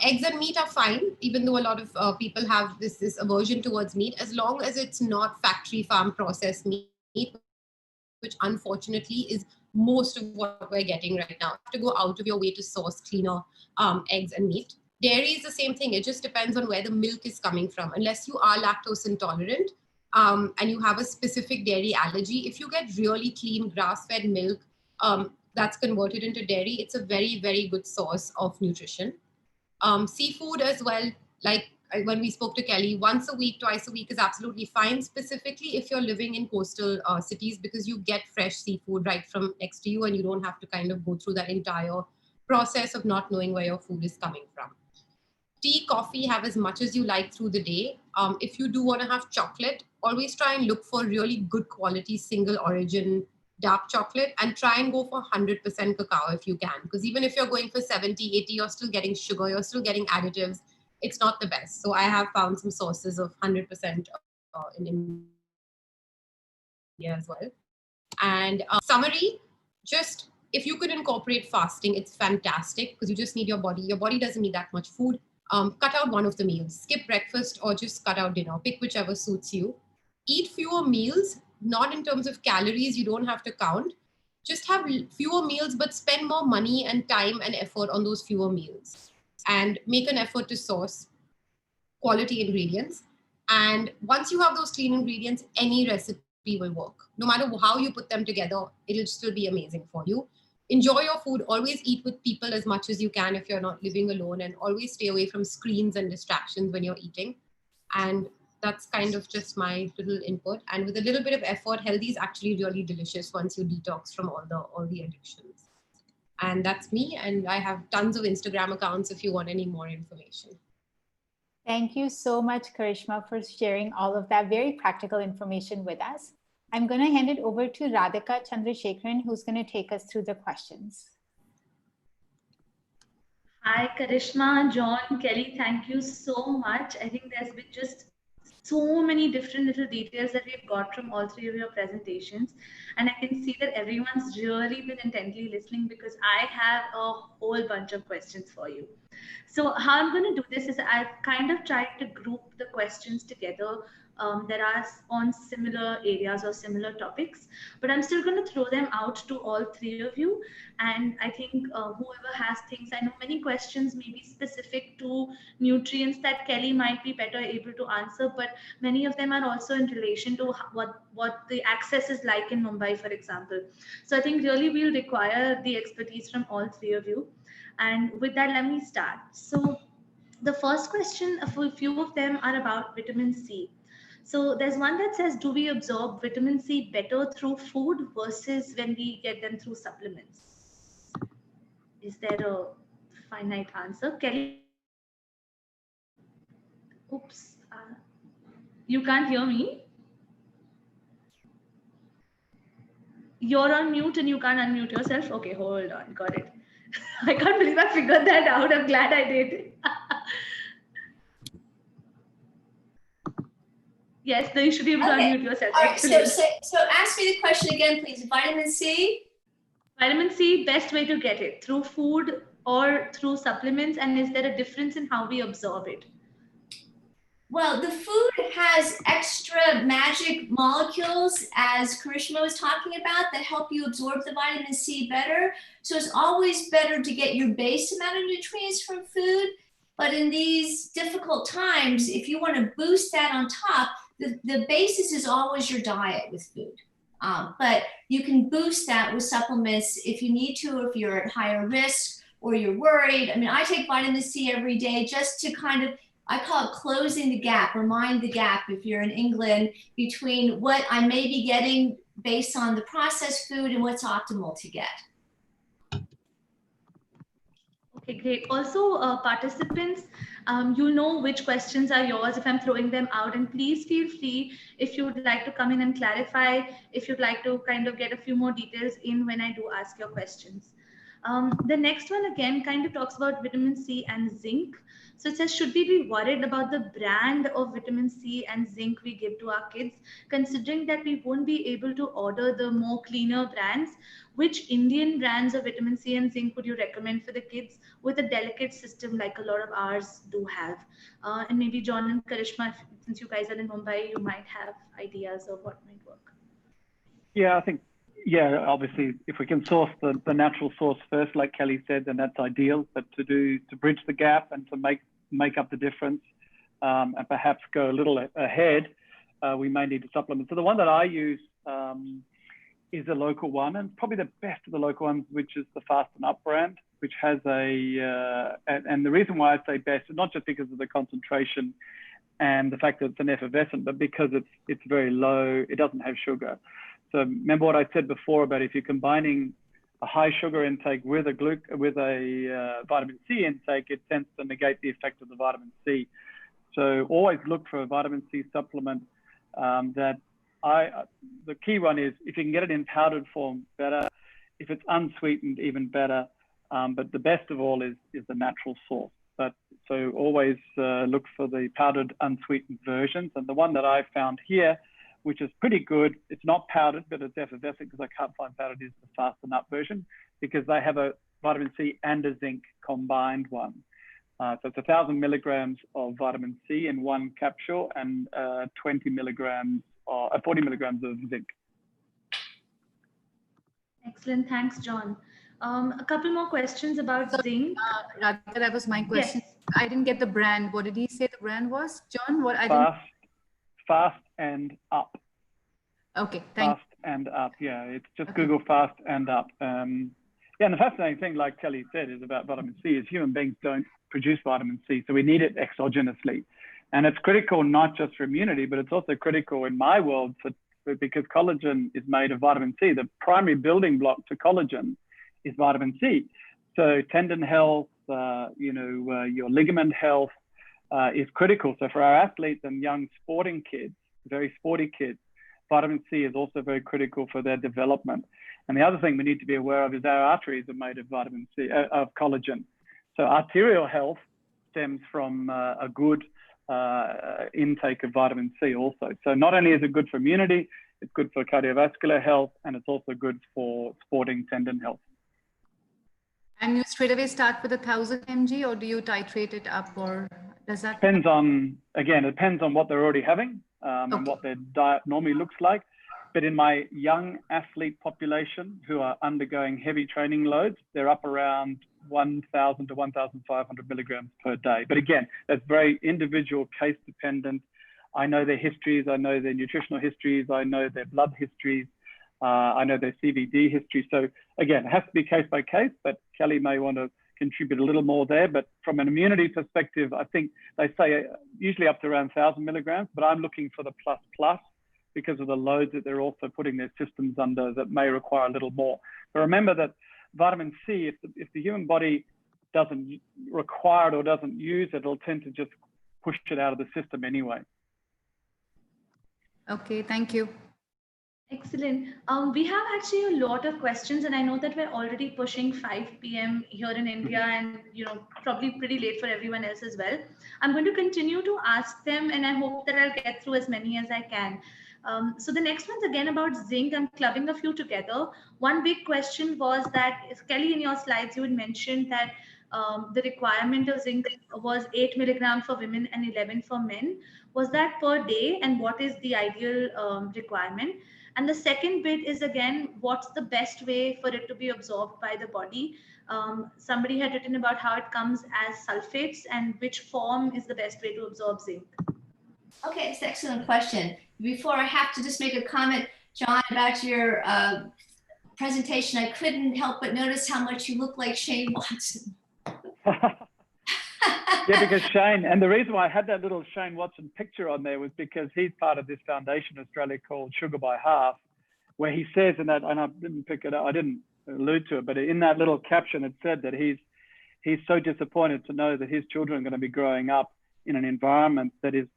Eggs and meat are fine, even though a lot of people have this aversion towards meat, as long as it's not factory farm processed meat, which unfortunately is most of what we're getting right now. You have to go out of your way to source cleaner eggs and meat. Dairy is the same thing. It just depends on where the milk is coming from. Unless you are lactose intolerant and you have a specific dairy allergy, if you get really clean grass-fed milk that's converted into dairy, it's a very, very good source of nutrition. Seafood as well, like when we spoke to Kelly, once a week, twice a week is absolutely fine, specifically if you're living in coastal cities, because you get fresh seafood right from next to you and you don't have to kind of go through that entire process of not knowing where your food is coming from. Tea, coffee, have as much as you like through the day. If you do want to have chocolate, always try and look for really good quality single origin dark chocolate and try and go for 100% cacao if you can. Because even if you're going for 70, 80, you're still getting sugar, you're still getting additives. It's not the best. So I have found some sources of 100% in India as well. And summary, just if you could incorporate fasting, it's fantastic because you just need your body. Your body doesn't need that much food. Cut out one of the meals, skip breakfast or just cut out dinner, pick whichever suits you. Eat fewer meals, not in terms of calories, you don't have to count. Just have fewer meals, but spend more money and time and effort on those fewer meals. And make an effort to source quality ingredients. And once you have those clean ingredients, any recipe will work. No matter how you put them together, it'll still be amazing for you. Enjoy your food. Always eat with people as much as you can if you're not living alone, and always stay away from screens and distractions when you're eating. And that's kind of just my little input. And with a little bit of effort, healthy is actually really delicious once you detox from all the addictions. And that's me. And I have tons of Instagram accounts if you want any more information. Thank you so much, 𝗏𝑺, for sharing all of that very practical information with us. I'm going to hand it over to Radhika Chandrasekharan, who's going to take us through the questions. Hi, Karishma, John, Kelly, thank you so much. I think there's been just so many different little details that we've got from all three of your presentations. And I can see that everyone's really been intently listening because I have a whole bunch of questions for you. So how I'm going to do this is I've kind of tried to group the questions together that are on similar areas or similar topics, but I'm still going to throw them out to all three of you. And I think whoever has things, I know many questions may be specific to nutrients that Kelly might be better able to answer, but many of them are also in relation to what the access is like in Mumbai, for example. So I think really we'll require the expertise from all three of you. And with that, let me start. So the first question, a few of them are about vitamin C. So there's one that says, do we absorb vitamin C better through food versus when we get them through supplements? Is there a finite answer? Kelly? Oops. You can't hear me? You're on mute and you can't unmute yourself? Okay, hold on. Got it. I can't believe I figured that out. I'm glad I did. Yes, then you should be able to unmute yourself. All right, so ask me the question again, please. Vitamin C? Vitamin C, best way to get it, through food or through supplements? And is there a difference in how we absorb it? Well, the food has extra magic molecules, as Karishma was talking about, that help you absorb the vitamin C better. So it's always better to get your base amount of nutrients from food. But in these difficult times, if you want to boost that on top, the basis is always your diet with food. But you can boost that with supplements if you need to, if you're at higher risk or you're worried. I mean, I take vitamin C every day just to kind of, I call it closing the gap, or mind the gap, if you're in England, between what I may be getting based on the processed food and what's optimal to get. Okay, great. Also, participants, you'll know which questions are yours if I'm throwing them out, and please feel free if you would like to come in and clarify, if you'd like to kind of get a few more details in when I do ask your questions. The next one again kind of talks about vitamin C and zinc. So it says, should we be worried about the brand of vitamin C and zinc we give to our kids, considering that we won't be able to order the more cleaner brands? Which Indian brands of vitamin C and zinc would you recommend for the kids with a delicate system like a lot of ours do have? And maybe John and Karishma, since you guys are in Mumbai, you might have ideas of what might work. Yeah, I think, yeah, obviously, if we can source the natural source first, like Kelly said, then that's ideal. But to bridge the gap and to make up the difference, and perhaps go a little ahead, we may need to supplement. So the one that I use is a local one, and probably the best of the local ones, which is the Fast and Up brand, which has and the reason why I say best is not just because of the concentration and the fact that it's an effervescent, but because it's very low, it doesn't have sugar. So remember what I said before about if you're combining a high sugar intake with a vitamin C intake, it tends to negate the effect of the vitamin C. So always look for a vitamin C supplement the key one is if you can get it in powdered form, better. If it's unsweetened, even better. But the best of all is the natural source. So always look for the powdered unsweetened versions. And the one that I found here, which is pretty good, it's not powdered, but it's effervescent because I can't find powdered, is the Fast and Up version, because they have a vitamin C and a zinc combined one. So it's 1,000 milligrams of vitamin C in one capsule and 40 milligrams of zinc. Excellent, thanks, John. A couple more questions about zinc. Radhika, that was my question. Yes. I didn't get the brand. What did he say the brand was, John? What I Fast and Up. Okay, thank Fast and Up. Yeah, it's just Google Fast and Up. Yeah, and the fascinating thing, like Kelly said, is about vitamin C is human beings don't produce vitamin C, so we need it exogenously, and it's critical not just for immunity, but it's also critical in my world because collagen is made of vitamin C. The primary building block to collagen is vitamin C. So tendon health, your ligament health is critical. So for our athletes and young sporting kids, very sporty kids, vitamin C is also very critical for their development. And the other thing we need to be aware of is our arteries are made of vitamin C, of collagen. So arterial health stems from a good intake of vitamin C also. So not only is it good for immunity, it's good for cardiovascular health, and it's also good for sporting tendon health. And you straight away start with 1,000 mg, or do you titrate it up, or does that? Depends on, again, it depends on what they're already having and what their diet normally looks like. But in my young athlete population who are undergoing heavy training loads, they're up around 1,000 to 1,500 milligrams per day. But again, that's very individual, case dependent. I know their histories, I know their nutritional histories, I know their blood histories, I know their CVD history. So again, it has to be case by case, but Kelly may want to contribute a little more there. But from an immunity perspective, I think they say usually up to around 1,000 milligrams, but I'm looking for the plus because of the loads that they're also putting their systems under that may require a little more. But remember that vitamin C, if the human body doesn't require it or doesn't use it, it'll tend to just push it out of the system anyway. Okay, thank you. Excellent. We have actually a lot of questions, and I know that we're already pushing 5 p.m. here in India, and probably pretty late for everyone else as well. I'm going to continue to ask them, and I hope that I'll get through as many as I can. So the next one's again about zinc. I'm clubbing a few together. One big question was that, Kelly, in your slides, you had mentioned that the requirement of zinc was 8 milligrams for women and 11 for men. Was that per day? And what is the ideal requirement? And the second bit is, again, what's the best way for it to be absorbed by the body? Somebody had written about how it comes as sulfates, and which form is the best way to absorb zinc? Okay, it's an excellent question. Before, I have to just make a comment, John, about your presentation. I couldn't help but notice how much you look like Shane Watson. Yeah, because Shane, and the reason why I had that little Shane Watson picture on there was because he's part of this foundation in Australia called Sugar by Half, where he says in that, and I didn't pick it up, I didn't allude to it, but in that little caption it said that he's so disappointed to know that his children are going to be growing up in an environment that is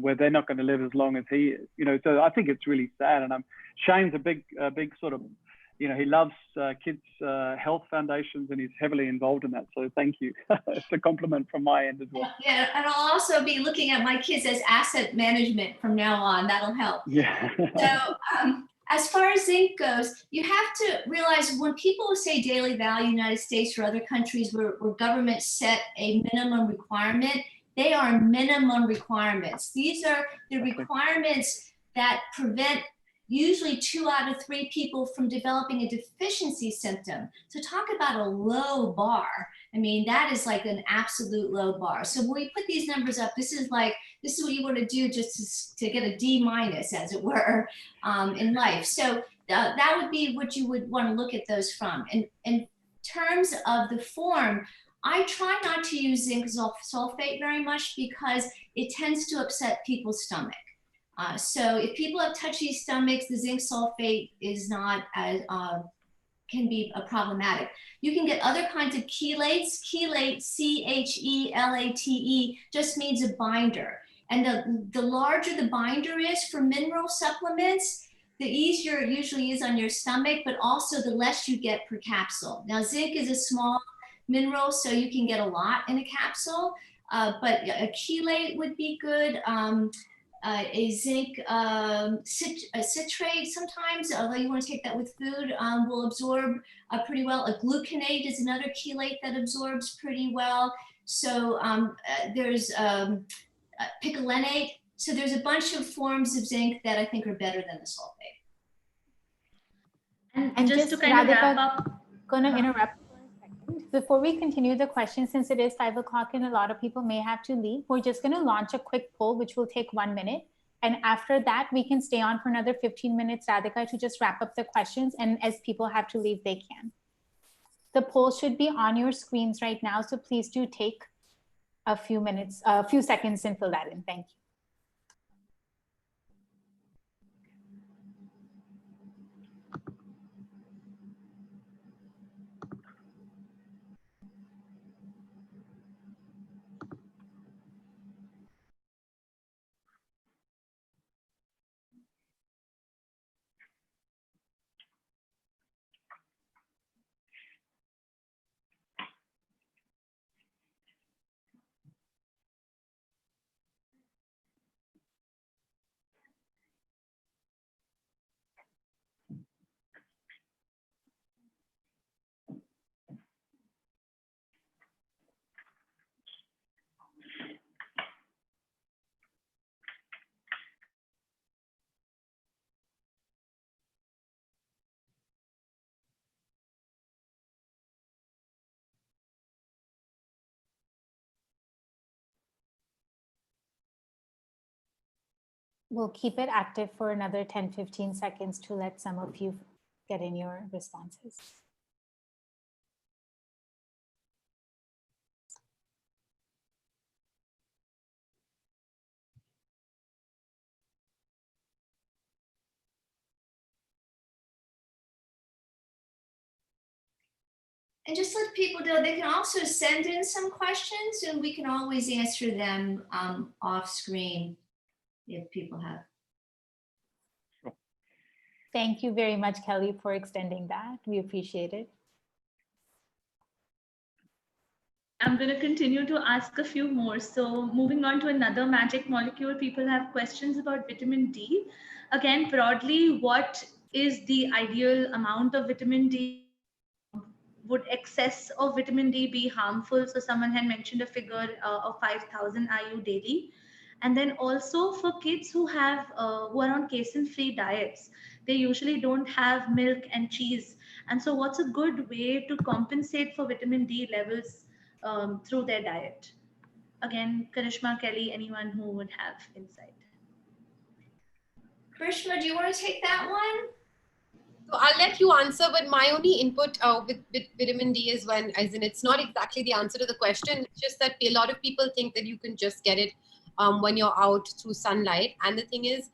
where they're not going to live as long as he is. So I think it's really sad. And Shane's a big sort of, he loves kids' health foundations, and he's heavily involved in that. So thank you. It's a compliment from my end as well. Yeah, and I'll also be looking at my kids as asset management from now on. That'll help. Yeah. So as far as zinc goes, you have to realize when people say daily value, United States or other countries where governments set a minimum requirement, they are minimum requirements. These are the requirements that prevent usually 2 out of 3 people from developing a deficiency symptom. So talk about a low bar. I mean, that is like an absolute low bar. So when we put these numbers up, this is what you want to do just to get a D-, as it were, in life. So that would be what you would want to look at those from. And in terms of the form, I try not to use zinc sulfate very much because it tends to upset people's stomach. So if people have touchy stomachs, the zinc sulfate is not as, can be problematic. You can get other kinds of chelates. Chelate, CHELATE, just means a binder. And the larger the binder is for mineral supplements, the easier it usually is on your stomach, but also the less you get per capsule. Now, zinc is a small mineral, so you can get a lot in a capsule, but a chelate would be good. A zinc citrate sometimes, although you want to take that with food, will absorb pretty well. A gluconate is another chelate that absorbs pretty well. So there's picolinate. So there's a bunch of forms of zinc that I think are better than the sulfate. And just to kind of wrap up, going to interrupt for a second. Before we continue the question, since it is 5 o'clock and a lot of people may have to leave, we're just going to launch a quick poll, which will take 1 minute. And after that, we can stay on for another 15 minutes, Radhika, to just wrap up the questions. And as people have to leave, they can. The poll should be on your screens right now. So please do take a few minutes, a few seconds and fill that in. Thank you. We'll keep it active for another 10-15 seconds to let some of you get in your responses. And just let people know they can also send in some questions and we can always answer them off screen if people have. Thank you very much, Kelly, for extending that. We appreciate it. I'm going to continue to ask a few more. So moving on to another magic molecule, people have questions about vitamin D. Again, broadly, what is the ideal amount of vitamin D? Would excess of vitamin D be harmful? So someone had mentioned a figure of 5,000 IU daily. And then also for kids who have who are on casein-free diets, they usually don't have milk and cheese. And so what's a good way to compensate for vitamin D levels through their diet? Again, Karishma, Kelly, anyone who would have insight. Karishma, do you want to take that one? So I'll let you answer, but my only input with vitamin D is it's not exactly the answer to the question. It's just that a lot of people think that you can just get it when you're out through sunlight. And the thing is,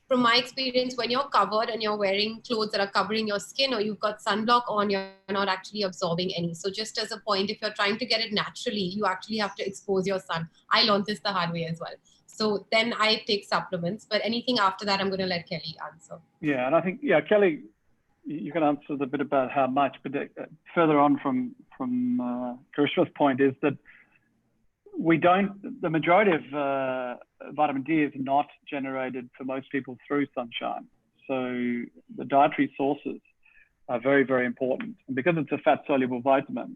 from my experience, when you're covered and you're wearing clothes that are covering your skin or you've got sunblock on, you're not actually absorbing any. So just as a point, if you're trying to get it naturally, you actually have to expose your sun. I learned this the hard way as well. So then I take supplements, but anything after that, I'm going to let Kelly answer. Yeah, and I think, yeah, Kelly, you can answer the bit about how much, but further on from Karishma's point is that the majority of vitamin D is not generated for most people through sunshine. So the dietary sources are very, very important. And because it's a fat soluble vitamin,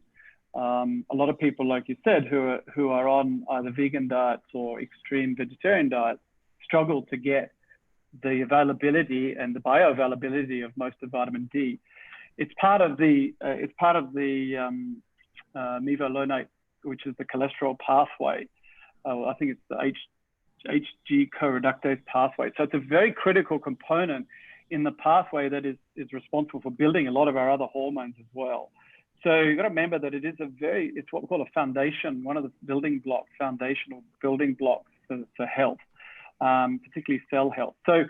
a lot of people, like you said, who are on either vegan diets or extreme vegetarian diets struggle to get the availability and the bioavailability of most of vitamin D. It's part of the mevalonate, which is the cholesterol pathway. I think it's the 𝘮𝘰𝘳𝑚 pathway. So it's a very critical component in the pathway that is responsible for building a lot of our other hormones as well. So you've got to remember that it's what we call a foundation, one of the foundational building blocks for health. Particularly cell health. So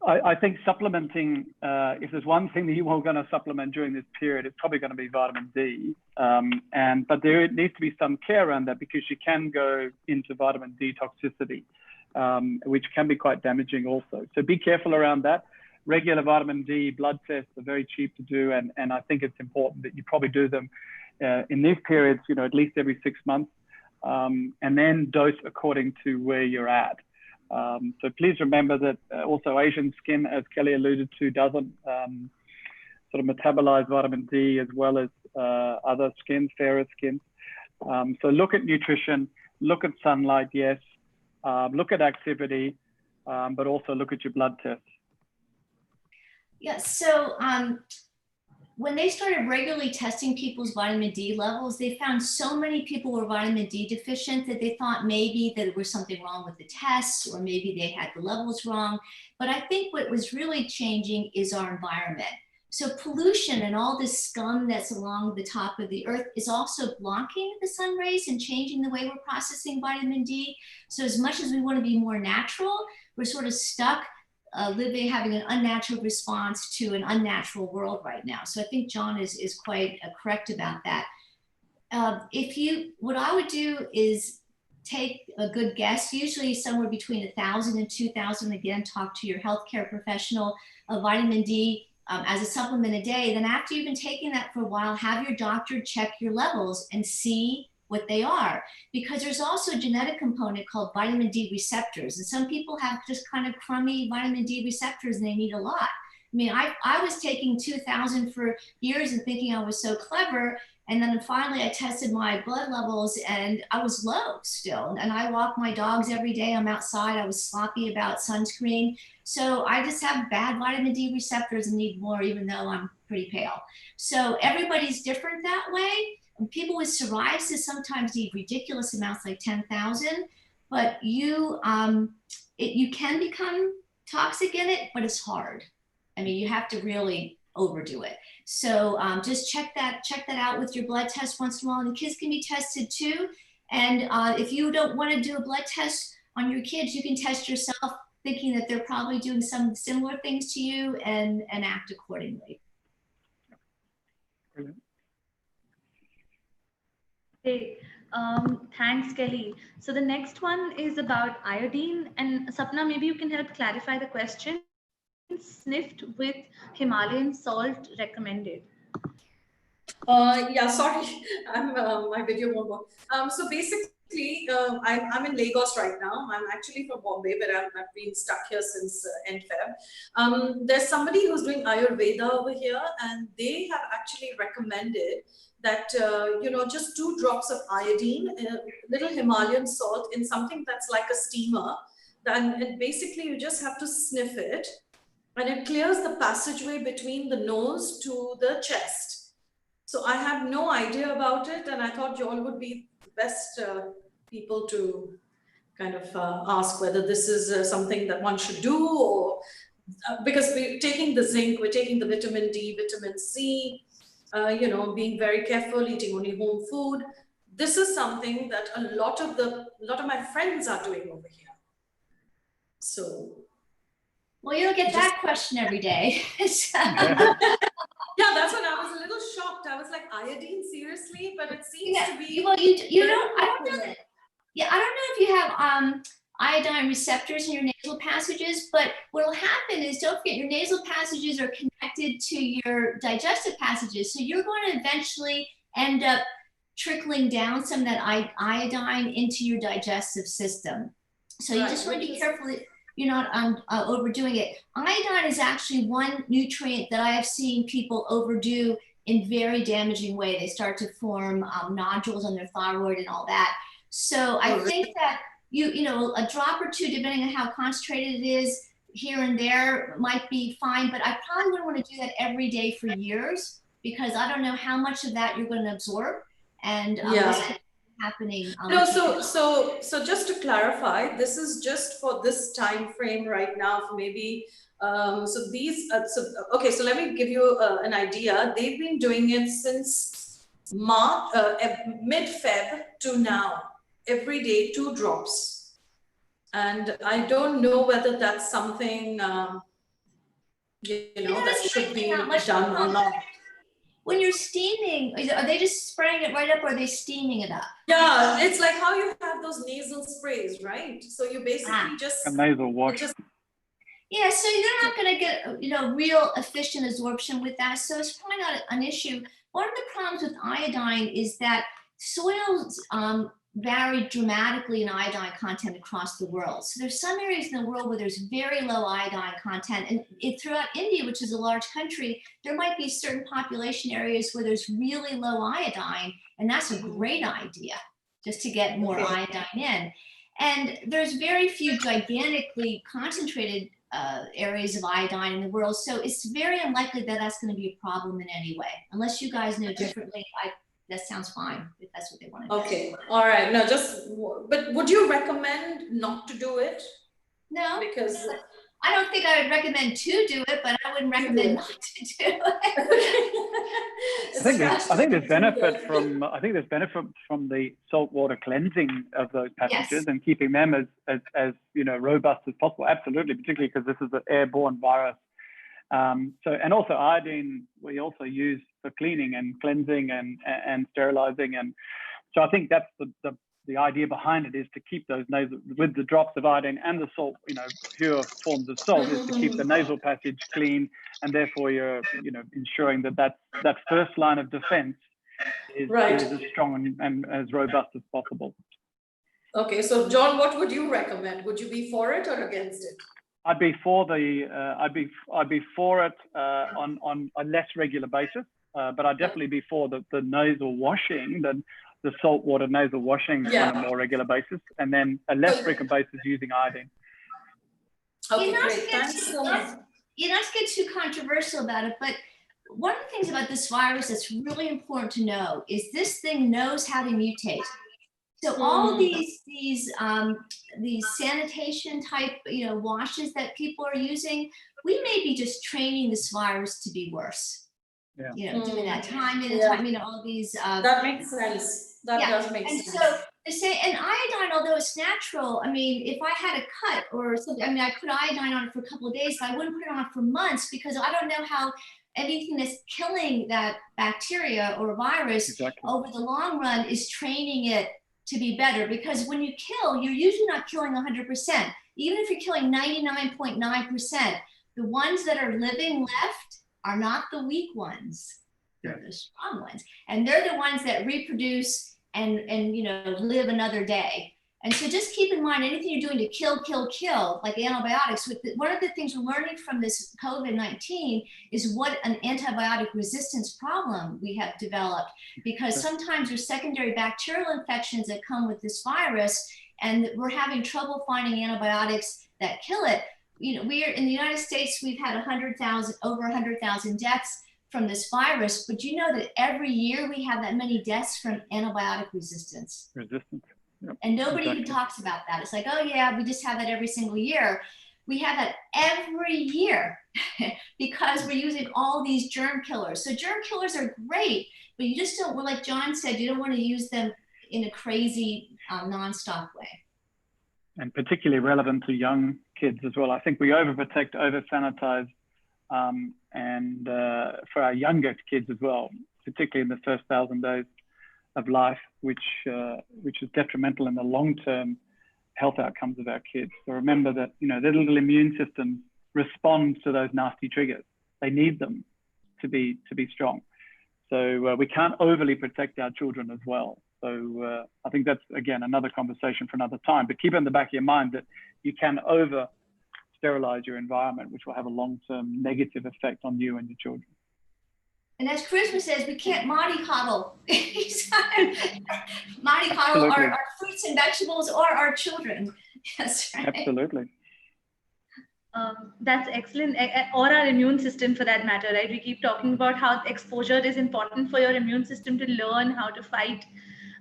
I think supplementing, if there's one thing that you are going to supplement during this period, it's probably going to be vitamin D. But there needs to be some care around that because you can go into vitamin D toxicity, which can be quite damaging also. So be careful around that. Regular vitamin D blood tests are very cheap to do. And I think it's important that you probably do them in these periods, at least every 6 months, and then dose according to where you're at. So please remember that also Asian skin, as Kelly alluded to, doesn't sort of metabolize vitamin D as well as other skins, fairer skins. So look at nutrition, look at sunlight, yes, look at activity, but also look at your blood tests. Yeah, so when they started regularly testing people's vitamin D levels, they found so many people were vitamin D deficient that they thought maybe that there was something wrong with the tests or maybe they had the levels wrong. But I think what was really changing is our environment. So pollution and all this scum that's along the top of the earth is also blocking the sun rays and changing the way we're processing vitamin D. So as much as we want to be more natural, we're sort of stuck having an unnatural response to an unnatural world right now. So I think John is quite correct about that. What I would do is take a good guess, usually somewhere between 1,000 and 2,000, again, talk to your healthcare professional, of vitamin D as a supplement a day. Then after you've been taking that for a while, have your doctor check your levels and see what they are, because there's also a genetic component called vitamin D receptors. And some people have just kind of crummy vitamin D receptors and they need a lot. I mean, I was taking 2,000 for years and thinking I was so clever. And then finally I tested my blood levels and I was low still. And I walk my dogs every day. I'm outside. I was sloppy about sunscreen. So I just have bad vitamin D receptors and need more, even though I'm pretty pale. So everybody's different that way. People with psoriasis sometimes need ridiculous amounts, like 10,000. but you can become toxic in it, but it's hard. I mean, you have to really overdo it. So just check that out with your blood test once in a while, and the kids can be tested too. And if you don't want to do a blood test on your kids, you can test yourself, thinking that they're probably doing some similar things to you, and act accordingly. Hey, thanks, Kelly. So the next one is about iodine, and Sapna, maybe you can help clarify the question. Sniffed with Himalayan salt recommended. Yeah, sorry, my video won't work. So basically, I'm in Lagos right now. I'm actually from Bombay, but I've been stuck here since end Feb. There's somebody who's doing Ayurveda over here, and they have actually recommended that, just 2 drops of iodine, little Himalayan salt in something that's like a steamer. And basically you just have to sniff it, and it clears the passageway between the nose to the chest. So I have no idea about it, and I thought you all would be the best people to kind of ask whether this is something that one should do, or because we're taking the zinc, we're taking the vitamin D, vitamin C, being very careful, eating only home food. This is something that a lot of my friends are doing over here. So. Well, you'll get that question every day. Yeah, that's when I was a little shocked. I was like, iodine, seriously? But it seems to be. Well, you don't. I don't know. Yeah, I don't know if you have iodine receptors in your nasal passages, but what will happen is, don't forget, your nasal passages are connected to your digestive passages, so you're going to eventually end up trickling down some of that iodine into your digestive system. So you just want to be careful that you're not overdoing it. Iodine is actually one nutrient that I have seen people overdo in very damaging way. They start to form nodules on their thyroid and all that. So I think that a drop or 2, depending on how concentrated it is, here and there might be fine, but I probably wouldn't want to do that every day for years, because I don't know how much of that you're going to absorb, and what's happening. No, so just to clarify, this is just for this time frame right now, for maybe, okay, so let me give you an idea. They've been doing it since March, mid-Feb to now, every day 2 drops. And I don't know whether that's something, that should be done or not. When you're steaming, are they just spraying it right up, or are they steaming it up? Yeah, it's like how you have those nasal sprays, right? So you basically just a nasal wash. Yeah, so you're not going to get real efficient absorption with that. So it's probably not an issue. One of the problems with iodine is that soils vary dramatically in iodine content across the world. So there's some areas in the world where there's very low iodine content, and throughout India, which is a large country, there might be certain population areas where there's really low iodine, and that's a great idea, just to get more iodine in. And there's very few gigantically concentrated areas of iodine in the world, so it's very unlikely that that's going to be a problem in any way, unless you guys know differently. That sounds fine if that's what they want to do. Okay, all right. No, but would you recommend not to do it? No, because I don't think I would recommend to do it, but I wouldn't recommend not to do it. I think there's benefit from the saltwater cleansing of those passages and keeping them as robust as possible. Absolutely, particularly because this is an airborne virus. And also iodine we also use for cleaning and cleansing and sterilizing, and so I think that's the idea behind it, is to keep those nasal, with the drops of iodine and the salt, pure forms of salt, is to keep the nasal passage clean, and therefore you're ensuring that first line of defense is as strong and as robust as possible. Okay, so John, what would you recommend? Would you be for it or against it? I'd be for it on a less regular basis, but I'd definitely be for the nasal washing, the saltwater nasal washing on a more regular basis, and then a less frequent basis using iodine. Okay, great. Thanks so much. You're not to get too controversial about it, but one of the things about this virus that's really important to know is this thing knows how to mutate. So all these sanitation type, washes that people are using, we may be just training this virus to be worse. Yeah. Doing that time in and time, all these. That makes sense. That does make sense. And so to say, and iodine, although it's natural, I mean, if I had a cut or something, I mean, I put iodine on it for a couple of days, but I wouldn't put it on for months because I don't know how anything that's killing that bacteria or virus over the long run is training it to be better. Because when you kill, you're usually not killing 100%. Even if you're killing 99.9%, the ones that are living left are not the weak ones. They're the strong ones. And they're the ones that reproduce and live another day. And so just keep in mind, anything you're doing to kill, like antibiotics, one of the things we're learning from this COVID-19 is what an antibiotic resistance problem we have developed, because sometimes there's secondary bacterial infections that come with this virus, and we're having trouble finding antibiotics that kill it. We are in the United States, we've had over 100,000 deaths from this virus, but you know that every year we have that many deaths from antibiotic resistance. Yep, and nobody who talks about that. It's like, oh yeah, we just have that every single year. We have that every year because we're using all these germ killers. So germ killers are great, but you just don't, well, like John said, you don't want to use them in a crazy nonstop way. And particularly relevant to young kids as well. I think we overprotect, over-sanitize, and for our younger kids as well, particularly in the first 1,000 days of life, which is detrimental in the long-term health outcomes of our kids. So remember that their little immune system responds to those nasty triggers. They need them to be strong. So we can't overly protect our children as well. So I think that's, again, another conversation for another time. But keep in the back of your mind that you can over-sterilize your environment, which will have a long-term negative effect on you and your children. And as Charisma says, we can't mollycoddle. Mollycoddle our fruits and vegetables or our children. That's right. Absolutely. That's excellent. Or our immune system for that matter, right? We keep talking about how exposure is important for your immune system to learn how to fight.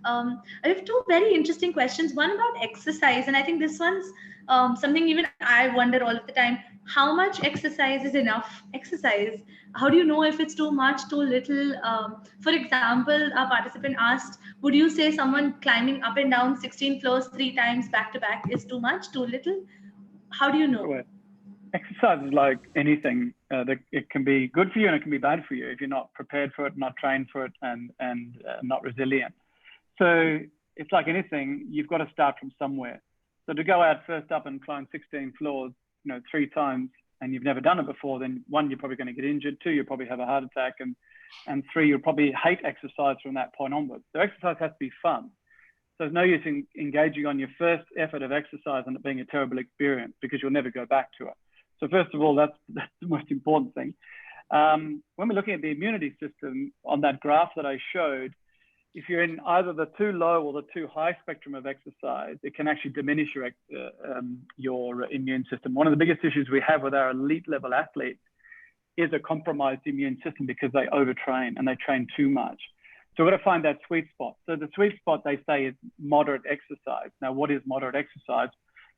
I have two very interesting questions. One about exercise, and I think this one's something even I wonder all of the time. How much exercise is enough exercise? How do you know if it's too much, too little? For example, our participant asked, would you say someone climbing up and down 16 floors 3 times back to back is too much, too little? How do you know? Exercise is like anything. It can be good for you and it can be bad for you if you're not prepared for it, not trained for it, and not resilient. So it's like anything, you've got to start from somewhere. So to go out first up and climb 16 floors, 3 times, and you've never done it before, then 1, you're probably going to get injured, 2, you'll probably have a heart attack, and 3, you'll probably hate exercise from that point onwards. So exercise has to be fun. So there's no use in engaging on your first effort of exercise and it being a terrible experience because you'll never go back to it. So first of all, that's the most important thing. When we're looking at the immunity system on that graph that I showed, if you're in either the too low or the too high spectrum of exercise, it can actually diminish your immune system. One of the biggest issues we have with our elite level athletes is a compromised immune system because they overtrain and they train too much. So we've got to find that sweet spot. So the sweet spot, they say, is moderate exercise. Now, what is moderate exercise?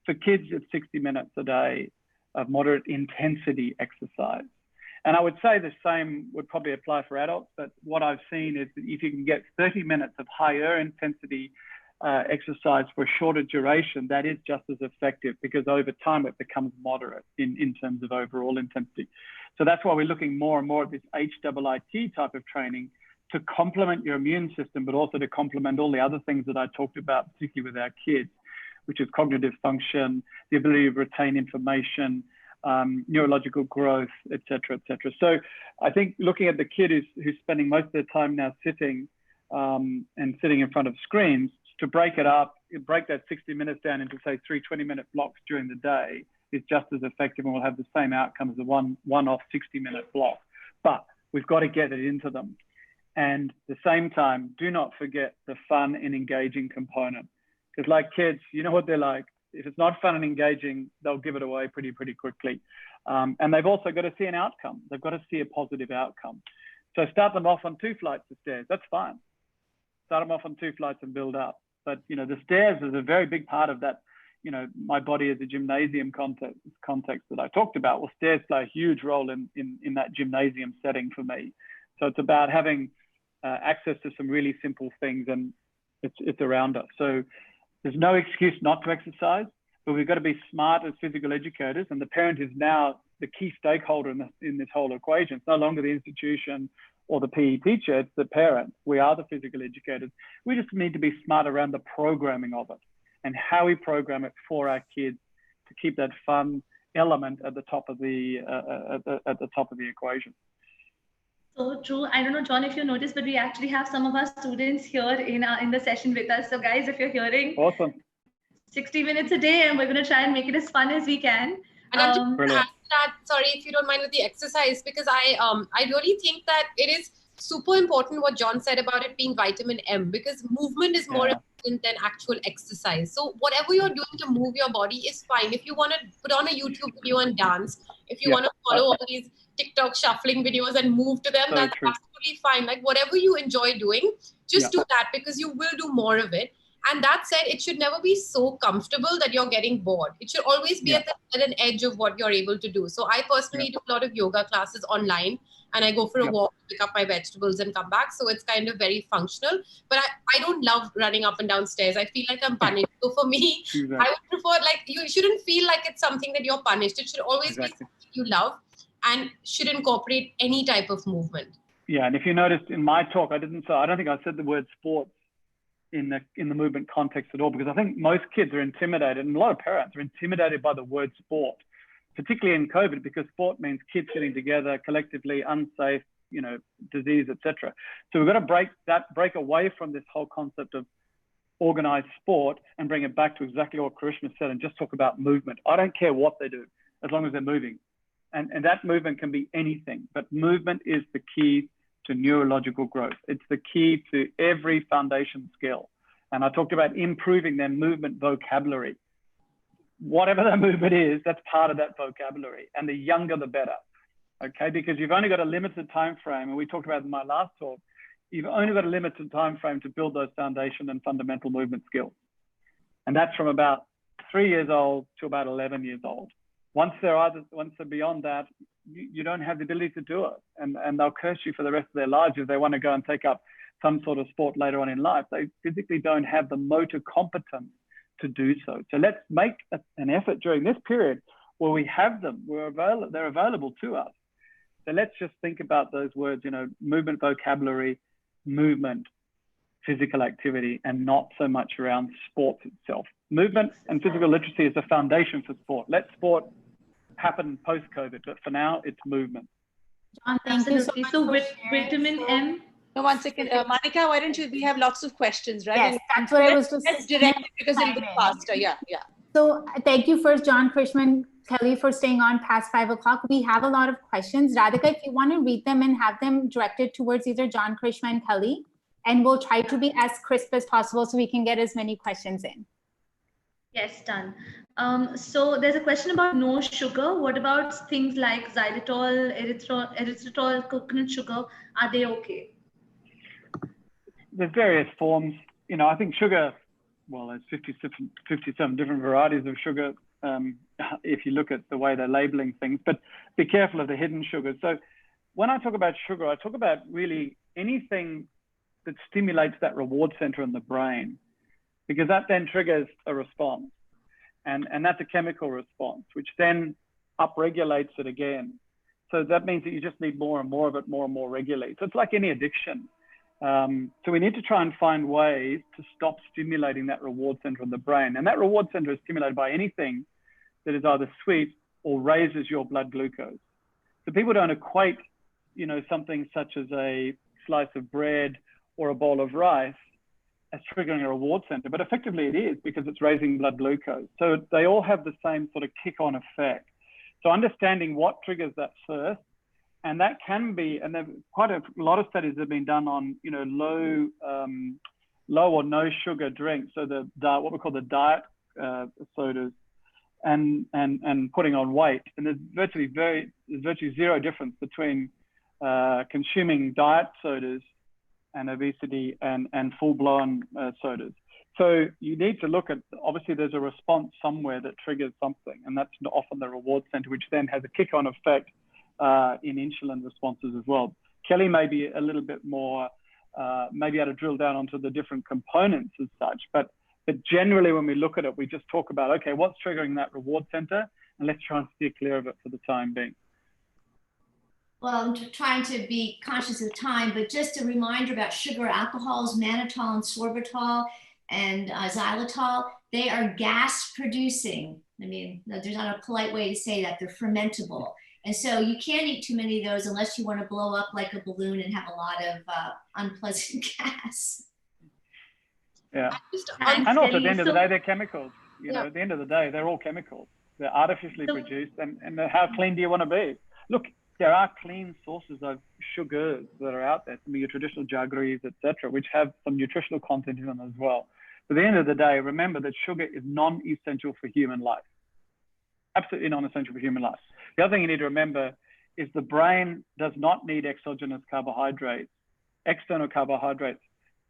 For kids, it's 60 minutes a day of moderate intensity exercise. And I would say the same would probably apply for adults, but what I've seen is that if you can get 30 minutes of higher intensity exercise for a shorter duration, that is just as effective because over time it becomes moderate in terms of overall intensity. So that's why we're looking more and more at this HIIT type of training to complement your immune system, but also to complement all the other things that I talked about, particularly with our kids, which is cognitive function, the ability to retain information, neurological growth, et cetera, et cetera. So I think looking at the kid who's spending most of their time now sitting and sitting in front of screens, to break it up, break that 60 minutes down into say 3 20-minute blocks during the day is just as effective and will have the same outcome as a one-off 60-minute block. But we've got to get it into them. And at the same time, do not forget the fun and engaging component. Because like kids, you know what they're like. If it's not fun and engaging, they'll give it away pretty quickly. And they've also got to see an outcome. They've got to see a positive outcome. So start them off on 2 flights of stairs. That's fine. Start them off on 2 flights and build up. But, you know, the stairs is a very big part of that, you know, my body as a gymnasium context that I talked about. Well, stairs play a huge role in that gymnasium setting for me. So it's about having access to some really simple things, and it's around us. So there's no excuse not to exercise, but we've got to be smart as physical educators, and the parent is now the key stakeholder in this whole equation. It's no longer the institution or the PE teacher, it's the parent. We are the physical educators. We just need to be smart around the programming of it and how we program it for our kids to keep that fun element at the top of the equation. So true. I don't know, John, if you noticed, but we actually have some of our students here in the session with us. So guys, if you're hearing, awesome. 60 minutes a day, and we're going to try and make it as fun as we can. And I'm just going to add to that, sorry, if you don't mind, with the exercise, because I really think that it is super important what John said about it being vitamin M, because movement is more important than actual exercise. So whatever you're doing to move your body is fine. If you want to put on a YouTube video and dance, if you want to follow all these TikTok shuffling videos and move to them, So that's true. absolutely fine. Like whatever you enjoy doing, just do that, because you will do more of it. And that said, it should never be so comfortable that you're getting bored. It should always be at an edge of what you're able to do. So I personally do a lot of yoga classes online, and I go for a walk, pick up my vegetables and come back. So it's kind of very functional, but I don't love running up and down stairs. I feel like I'm punished. So for me, I would prefer, like, you shouldn't feel like it's something that you're punished. It should always be something you love and should incorporate any type of movement. Yeah, and if you noticed in my talk, I don't think I said the word sports in the movement context at all, because I think most kids are intimidated, and a lot of parents are intimidated by the word sport, particularly in COVID, because sport means kids sitting together collectively, unsafe, you know, disease, etc. So we've got to break away from this whole concept of organized sport and bring it back to exactly what 𝘶𝑚𝑎 said, and just talk about movement. I don't care what they do, as long as they're moving. And that movement can be anything, but movement is the key to neurological growth. It's the key to every foundation skill. And I talked about improving their movement vocabulary. Whatever that movement is, that's part of that vocabulary. And the younger, the better. Okay, because you've only got a limited time frame, and we talked about in my last talk, you've only got a limited time frame to build those foundation and fundamental movement skills. And that's from about 3 years old to about 11 years old. Once they're beyond that, you don't have the ability to do it, and they'll curse you for the rest of their lives if they want to go and take up some sort of sport later on in life. They physically don't have the motor competence to do so. So let's make an effort during this period where we have them, they're available to us. So let's just think about those words, you know, movement vocabulary, movement, physical activity, and not so much around sports itself. Movement and physical literacy is the foundation for sport. Let sport happen post-COVID, but for now, it's movement. John, thank you so much. So vitamin M. No, one second. Monica, why don't you, we have lots of questions, right? Yes, that's what I was just Let's direct it because it'll be faster. Yeah. So thank you first, John, 𝘶𝑚𝑎, and Kelly, for staying on past 5 o'clock. We have a lot of questions. Radhika, if you want to read them and have them directed towards either John, 𝘶𝑚𝑎, and Kelly, and we'll try to be as crisp as possible so we can get as many questions in. Yes, done. So there's a question about no sugar. What about things like xylitol, erythritol, coconut sugar? Are they okay? There's various forms. You know, I think sugar, well, there's 57 different varieties of sugar if you look at the way they're labeling things, but be careful of the hidden sugars. So when I talk about sugar, I talk about really anything that stimulates that reward center in the brain, because that then triggers a response. And that's a chemical response, which then upregulates it again. So that means that you just need more and more of it, more and more regularly. So it's like any addiction. So we need to try and find ways to stop stimulating that reward center in the brain. And that reward center is stimulated by anything that is either sweet or raises your blood glucose. So people don't equate, you know, something such as a slice of bread or a bowl of rice as triggering a reward center, but effectively it is, because it's raising blood glucose. So they all have the same sort of kick-on effect. So understanding what triggers that first, and that can be, and there quite a lot of studies have been done on, you know, low or no sugar drinks. So the what we call the diet sodas, and putting on weight. And there's virtually zero difference between consuming diet sodas and obesity and full-blown sodas. So you need to look at, obviously there's a response somewhere that triggers something, and that's often the reward center, which then has a kick-on effect in insulin responses as well. Kelly may be a little bit more, maybe able to drill down onto the different components as such, but generally when we look at it, we just talk about, okay, what's triggering that reward center, and let's try and steer clear of it for the time being. Well, I'm trying to be conscious of time, but just a reminder about sugar alcohols, mannitol and sorbitol and xylitol. They are gas producing. I mean, there's not a polite way to say that. They're fermentable. And so you can't eat too many of those unless you want to blow up like a balloon and have a lot of unpleasant gas. Yeah. And also at the end of the day, they're chemicals. You know, at the end of the day, they're all chemicals. They're artificially produced. And how clean do you want to be? Look, there are clean sources of sugars that are out there, some of your traditional jaggeries, etc., which have some nutritional content in them as well. But at the end of the day, remember that sugar is non-essential for human life. Absolutely non-essential for human life. The other thing you need to remember is the brain does not need exogenous carbohydrates, external carbohydrates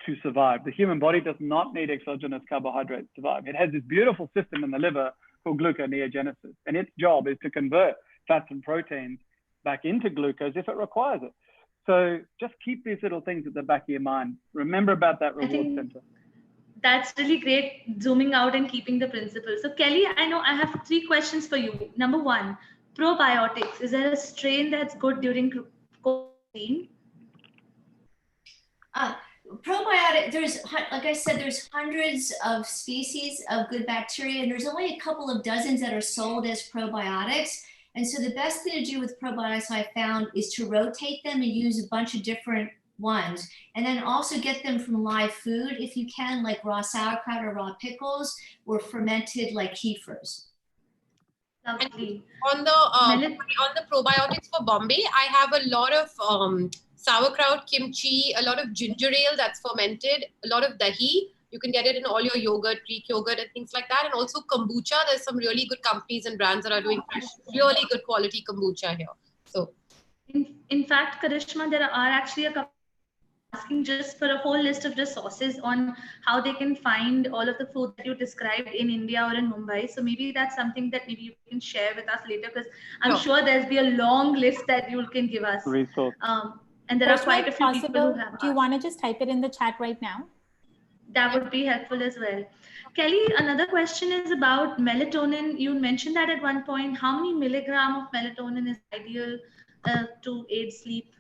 to survive. The human body does not need exogenous carbohydrates to survive. It has this beautiful system in the liver called gluconeogenesis, and its job is to convert fats and proteins back into glucose if it requires it. So just keep these little things at the back of your mind. Remember about that reward center. That's really great, zooming out and keeping the principle. So Kelly, I know I have 3 questions for you. Number 1, probiotics. Is there a strain that's good during COVID-19? Probiotic, there's, like I said, there's hundreds of species of good bacteria, and there's only a couple of dozens that are sold as probiotics. And so the best thing to do with probiotics I found is to rotate them and use a bunch of different ones. And then also get them from live food if you can, like raw sauerkraut or raw pickles, or fermented like kefirs. Lovely. On the probiotics for Bombay, I have a lot of sauerkraut, kimchi, a lot of ginger ale that's fermented, a lot of dahi. You can get it in all your yogurt, Greek yogurt and things like that. And also kombucha. There's some really good companies and brands that are doing really good quality kombucha here. So, in fact, Karishma, there are actually a couple asking just for a whole list of resources on how they can find all of the food that you described in India or in Mumbai. So maybe that's something that maybe you can share with us later, because I'm sure there's be a long list that you can give us. Resource. And there are quite a few people who have. Do you want to just type it in the chat right now? That would be helpful as well. Kelly, another question is about melatonin. You mentioned that at one point. How many milligram of melatonin is ideal to aid sleep?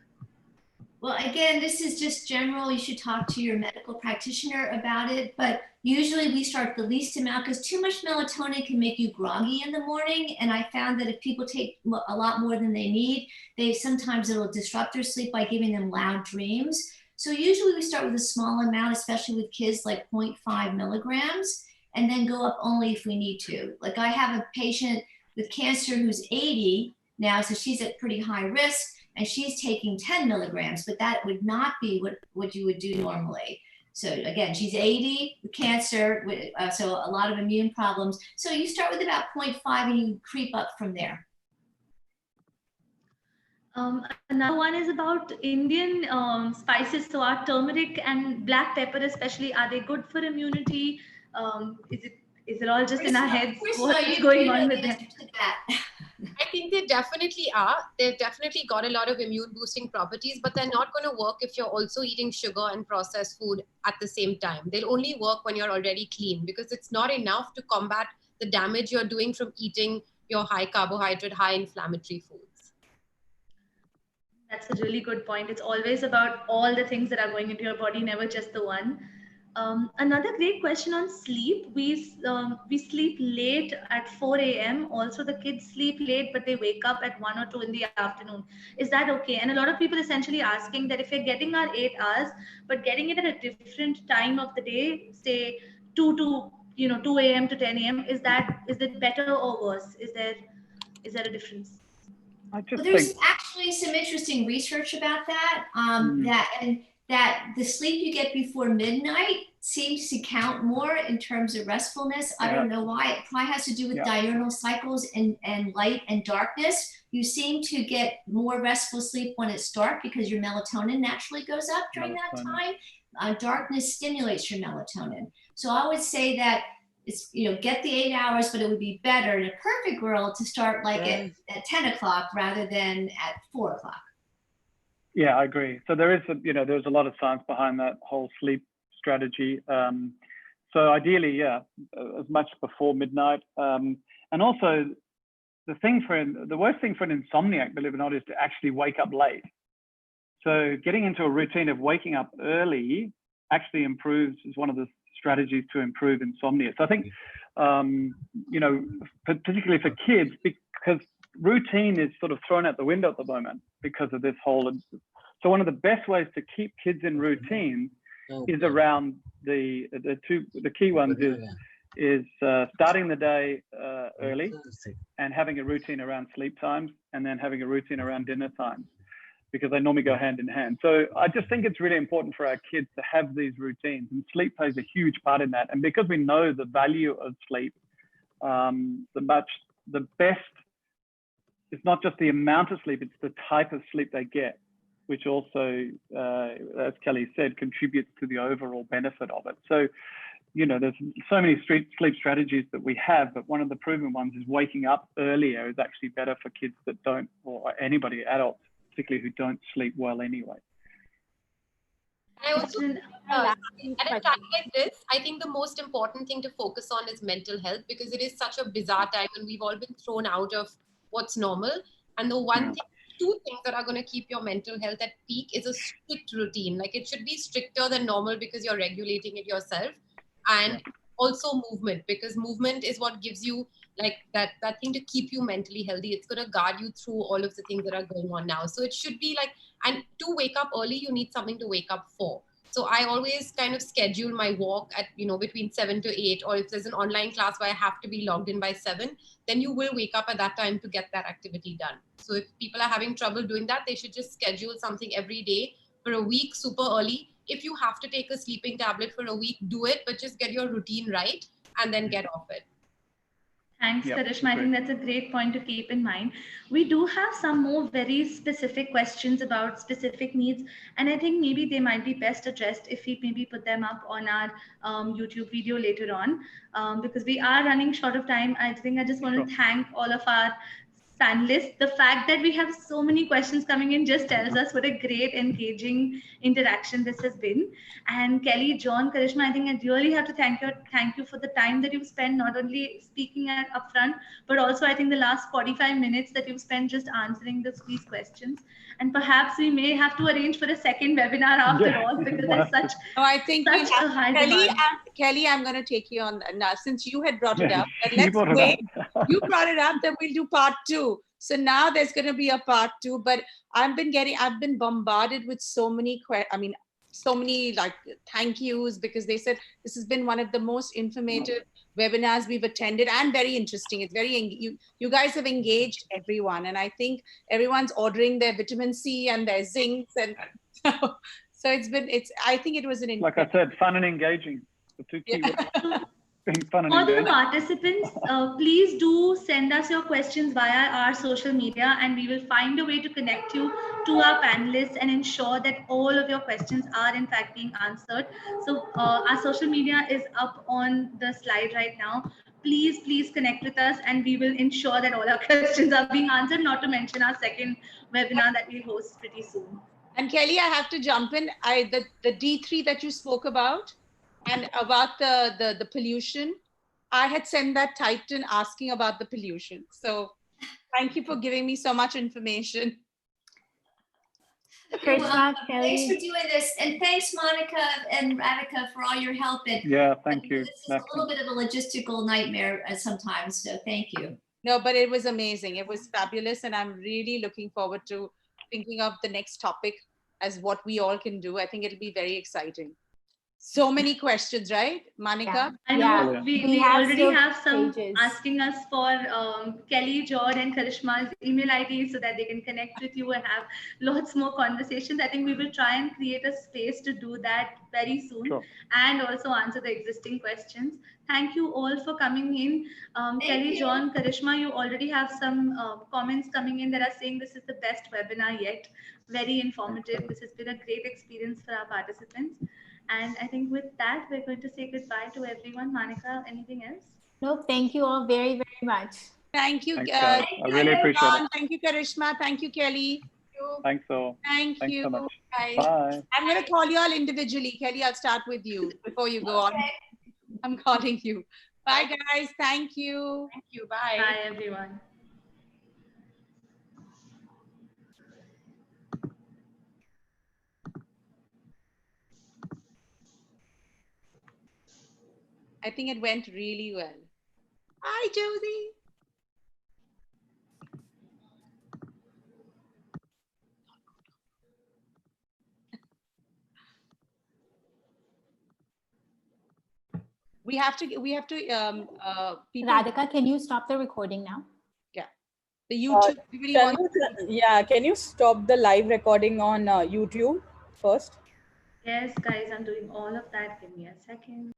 Well, again, this is just general. You should talk to your medical practitioner about it. But usually we start the least amount, because too much melatonin can make you groggy in the morning. And I found that if people take a lot more than they need, sometimes it'll disrupt their sleep by giving them loud dreams. So usually we start with a small amount, especially with kids, like 0.5 milligrams, and then go up only if we need to. Like I have a patient with cancer who's 80 now, so she's at pretty high risk, and she's taking 10 milligrams, but that would not be what you would do normally. So again, she's 80 with cancer, so a lot of immune problems. So you start with about 0.5 and you creep up from there. Another one is about Indian spices. So our turmeric and black pepper especially, are they good for immunity? Is it all just in our heads? What's going on with them? I think they definitely are. They've definitely got a lot of immune boosting properties, but they're not going to work if you're also eating sugar and processed food at the same time. They'll only work when you're already clean, because it's not enough to combat the damage you're doing from eating your high carbohydrate, high inflammatory foods. That's a really good point. It's always about all the things that are going into your body, never just the one. Another great question on sleep. We sleep late at 4 a.m. Also, the kids sleep late, but they wake up at 1 or 2 in the afternoon. Is that okay? And a lot of people essentially asking that if we're getting our 8 hours, but getting it at a different time of the day, say 2 a.m. to 10 a.m., is it better or worse? Is there a difference? Well, there's actually some interesting research about that, that the sleep you get before midnight seems to count more in terms of restfulness. I don't know why. It probably has to do with diurnal cycles and light and darkness. You seem to get more restful sleep when it's dark because your melatonin naturally goes up during that time. darkness stimulates your melatonin. So I would say that it's, get the 8 hours, but it would be better in a perfect world to start like at 10 o'clock rather than at 4 o'clock. Yeah, I agree. So there is, there's a lot of science behind that whole sleep strategy. So ideally, yeah, as much before midnight. And also the worst thing for an insomniac, believe it or not, is to actually wake up late. So getting into a routine of waking up early actually is one of the strategies to improve insomnia. So I think, particularly for kids, because routine is sort of thrown out the window at the moment because of this whole. So one of the best ways to keep kids in routine is around the key ones is starting the day early and having a routine around sleep times, and then having a routine around dinner times, because they normally go hand in hand. So I just think it's really important for our kids to have these routines, and sleep plays a huge part in that. And because we know the value of sleep, the best, it's not just the amount of sleep, it's the type of sleep they get, which also, as Kelly said, contributes to the overall benefit of it. So, there's so many sleep strategies that we have, but one of the proven ones is waking up earlier is actually better for kids that don't, or anybody, adults, particularly who don't sleep well anyway. I also, at a time like this, I think the most important thing to focus on is mental health, because it is such a bizarre time and we've all been thrown out of what's normal. And the two things that are going to keep your mental health at peak is a strict routine. Like, it should be stricter than normal because you're regulating it yourself. And also movement, because movement is what gives you like that thing to keep you mentally healthy. It's going to guard you through all of the things that are going on now. So it should be like, and to wake up early, you need something to wake up for. So I always kind of schedule my walk at, between 7 to 8, or if there's an online class where I have to be logged in by 7, then you will wake up at that time to get that activity done. So if people are having trouble doing that, they should just schedule something every day for a week, super early. If you have to take a sleeping tablet for a week, do it, but just get your routine right and then get off it. Thanks, Karishma. I think that's a great point to keep in mind. We do have some more very specific questions about specific needs, and I think maybe they might be best addressed if we maybe put them up on our YouTube video later on, because we are running short of time. I think I just want to thank all of our panelists. The fact that we have so many questions coming in just tells us what a great, engaging interaction this has been. And Kelly, John, Karishma, I think I really have to thank you for the time that you've spent, not only speaking upfront, but also I think the last 45 minutes that you've spent just answering these questions. And perhaps we may have to arrange for a second webinar after all, because there's such, a high demand. Kelly, I'm going to take you on now, since you had brought it up. And let's wait. You brought it up, then we'll do part 2. So now there's going to be a part 2, but I've been bombarded with so many like thank yous, because they said this has been one of the most informative webinars we've attended and very interesting. It's you guys have engaged everyone, and I think everyone's ordering their vitamin C and their zincs, and so I think it was an, like I said, fun and engaging. The two key words. For the participants, please do send us your questions via our social media, and we will find a way to connect you to our panelists and ensure that all of your questions are in fact being answered. So our social media is up on the slide right now. Please connect with us, and we will ensure that all our questions are being answered, not to mention our second webinar that we'll host pretty soon. And Kelly, I have to jump in. The D3 that you spoke about, and about the pollution, I had sent that typed in asking about the pollution. So thank you for giving me so much information. Thanks for doing this, and thanks Monica and Radhika for all your help. And thank you. This is a little bit of a logistical nightmare sometimes, so thank you. No, but it was amazing. It was fabulous, and I'm really looking forward to thinking of the next topic as what we all can do. I think it'll be very exciting. So many questions, right, Monica? I know we already have some asking us for Kelly, John, and Karishma's email ID so that they can connect with you and have lots more conversations. I think we will try and create a space to do that very soon, and also answer the existing questions. Thank you all for coming in. Kelly, John, Karishma, you already have some comments coming in that are saying this is the best webinar yet. Very informative. This has been a great experience for our participants. And I think with that, we're going to say goodbye to everyone. Monica, anything else? No, thank you all very, very much. Thank you. Thanks, guys. I really appreciate it. Thank you, Karishma. Thank you, Kelly. Thanks, all. Thanks Thanks so much. guys. Bye. I'm going to call you all individually. Kelly, I'll start with you before you go on. I'm calling you. Bye, guys. Thank you. Thank you. Bye. Bye, everyone. I think it went really well. Hi, Josie. We have to, people, Radhika, can you stop the recording now? yeah. The YouTube, everybody wants can you stop the live recording on YouTube first? Yes, guys, I'm doing all of that. Give me a second.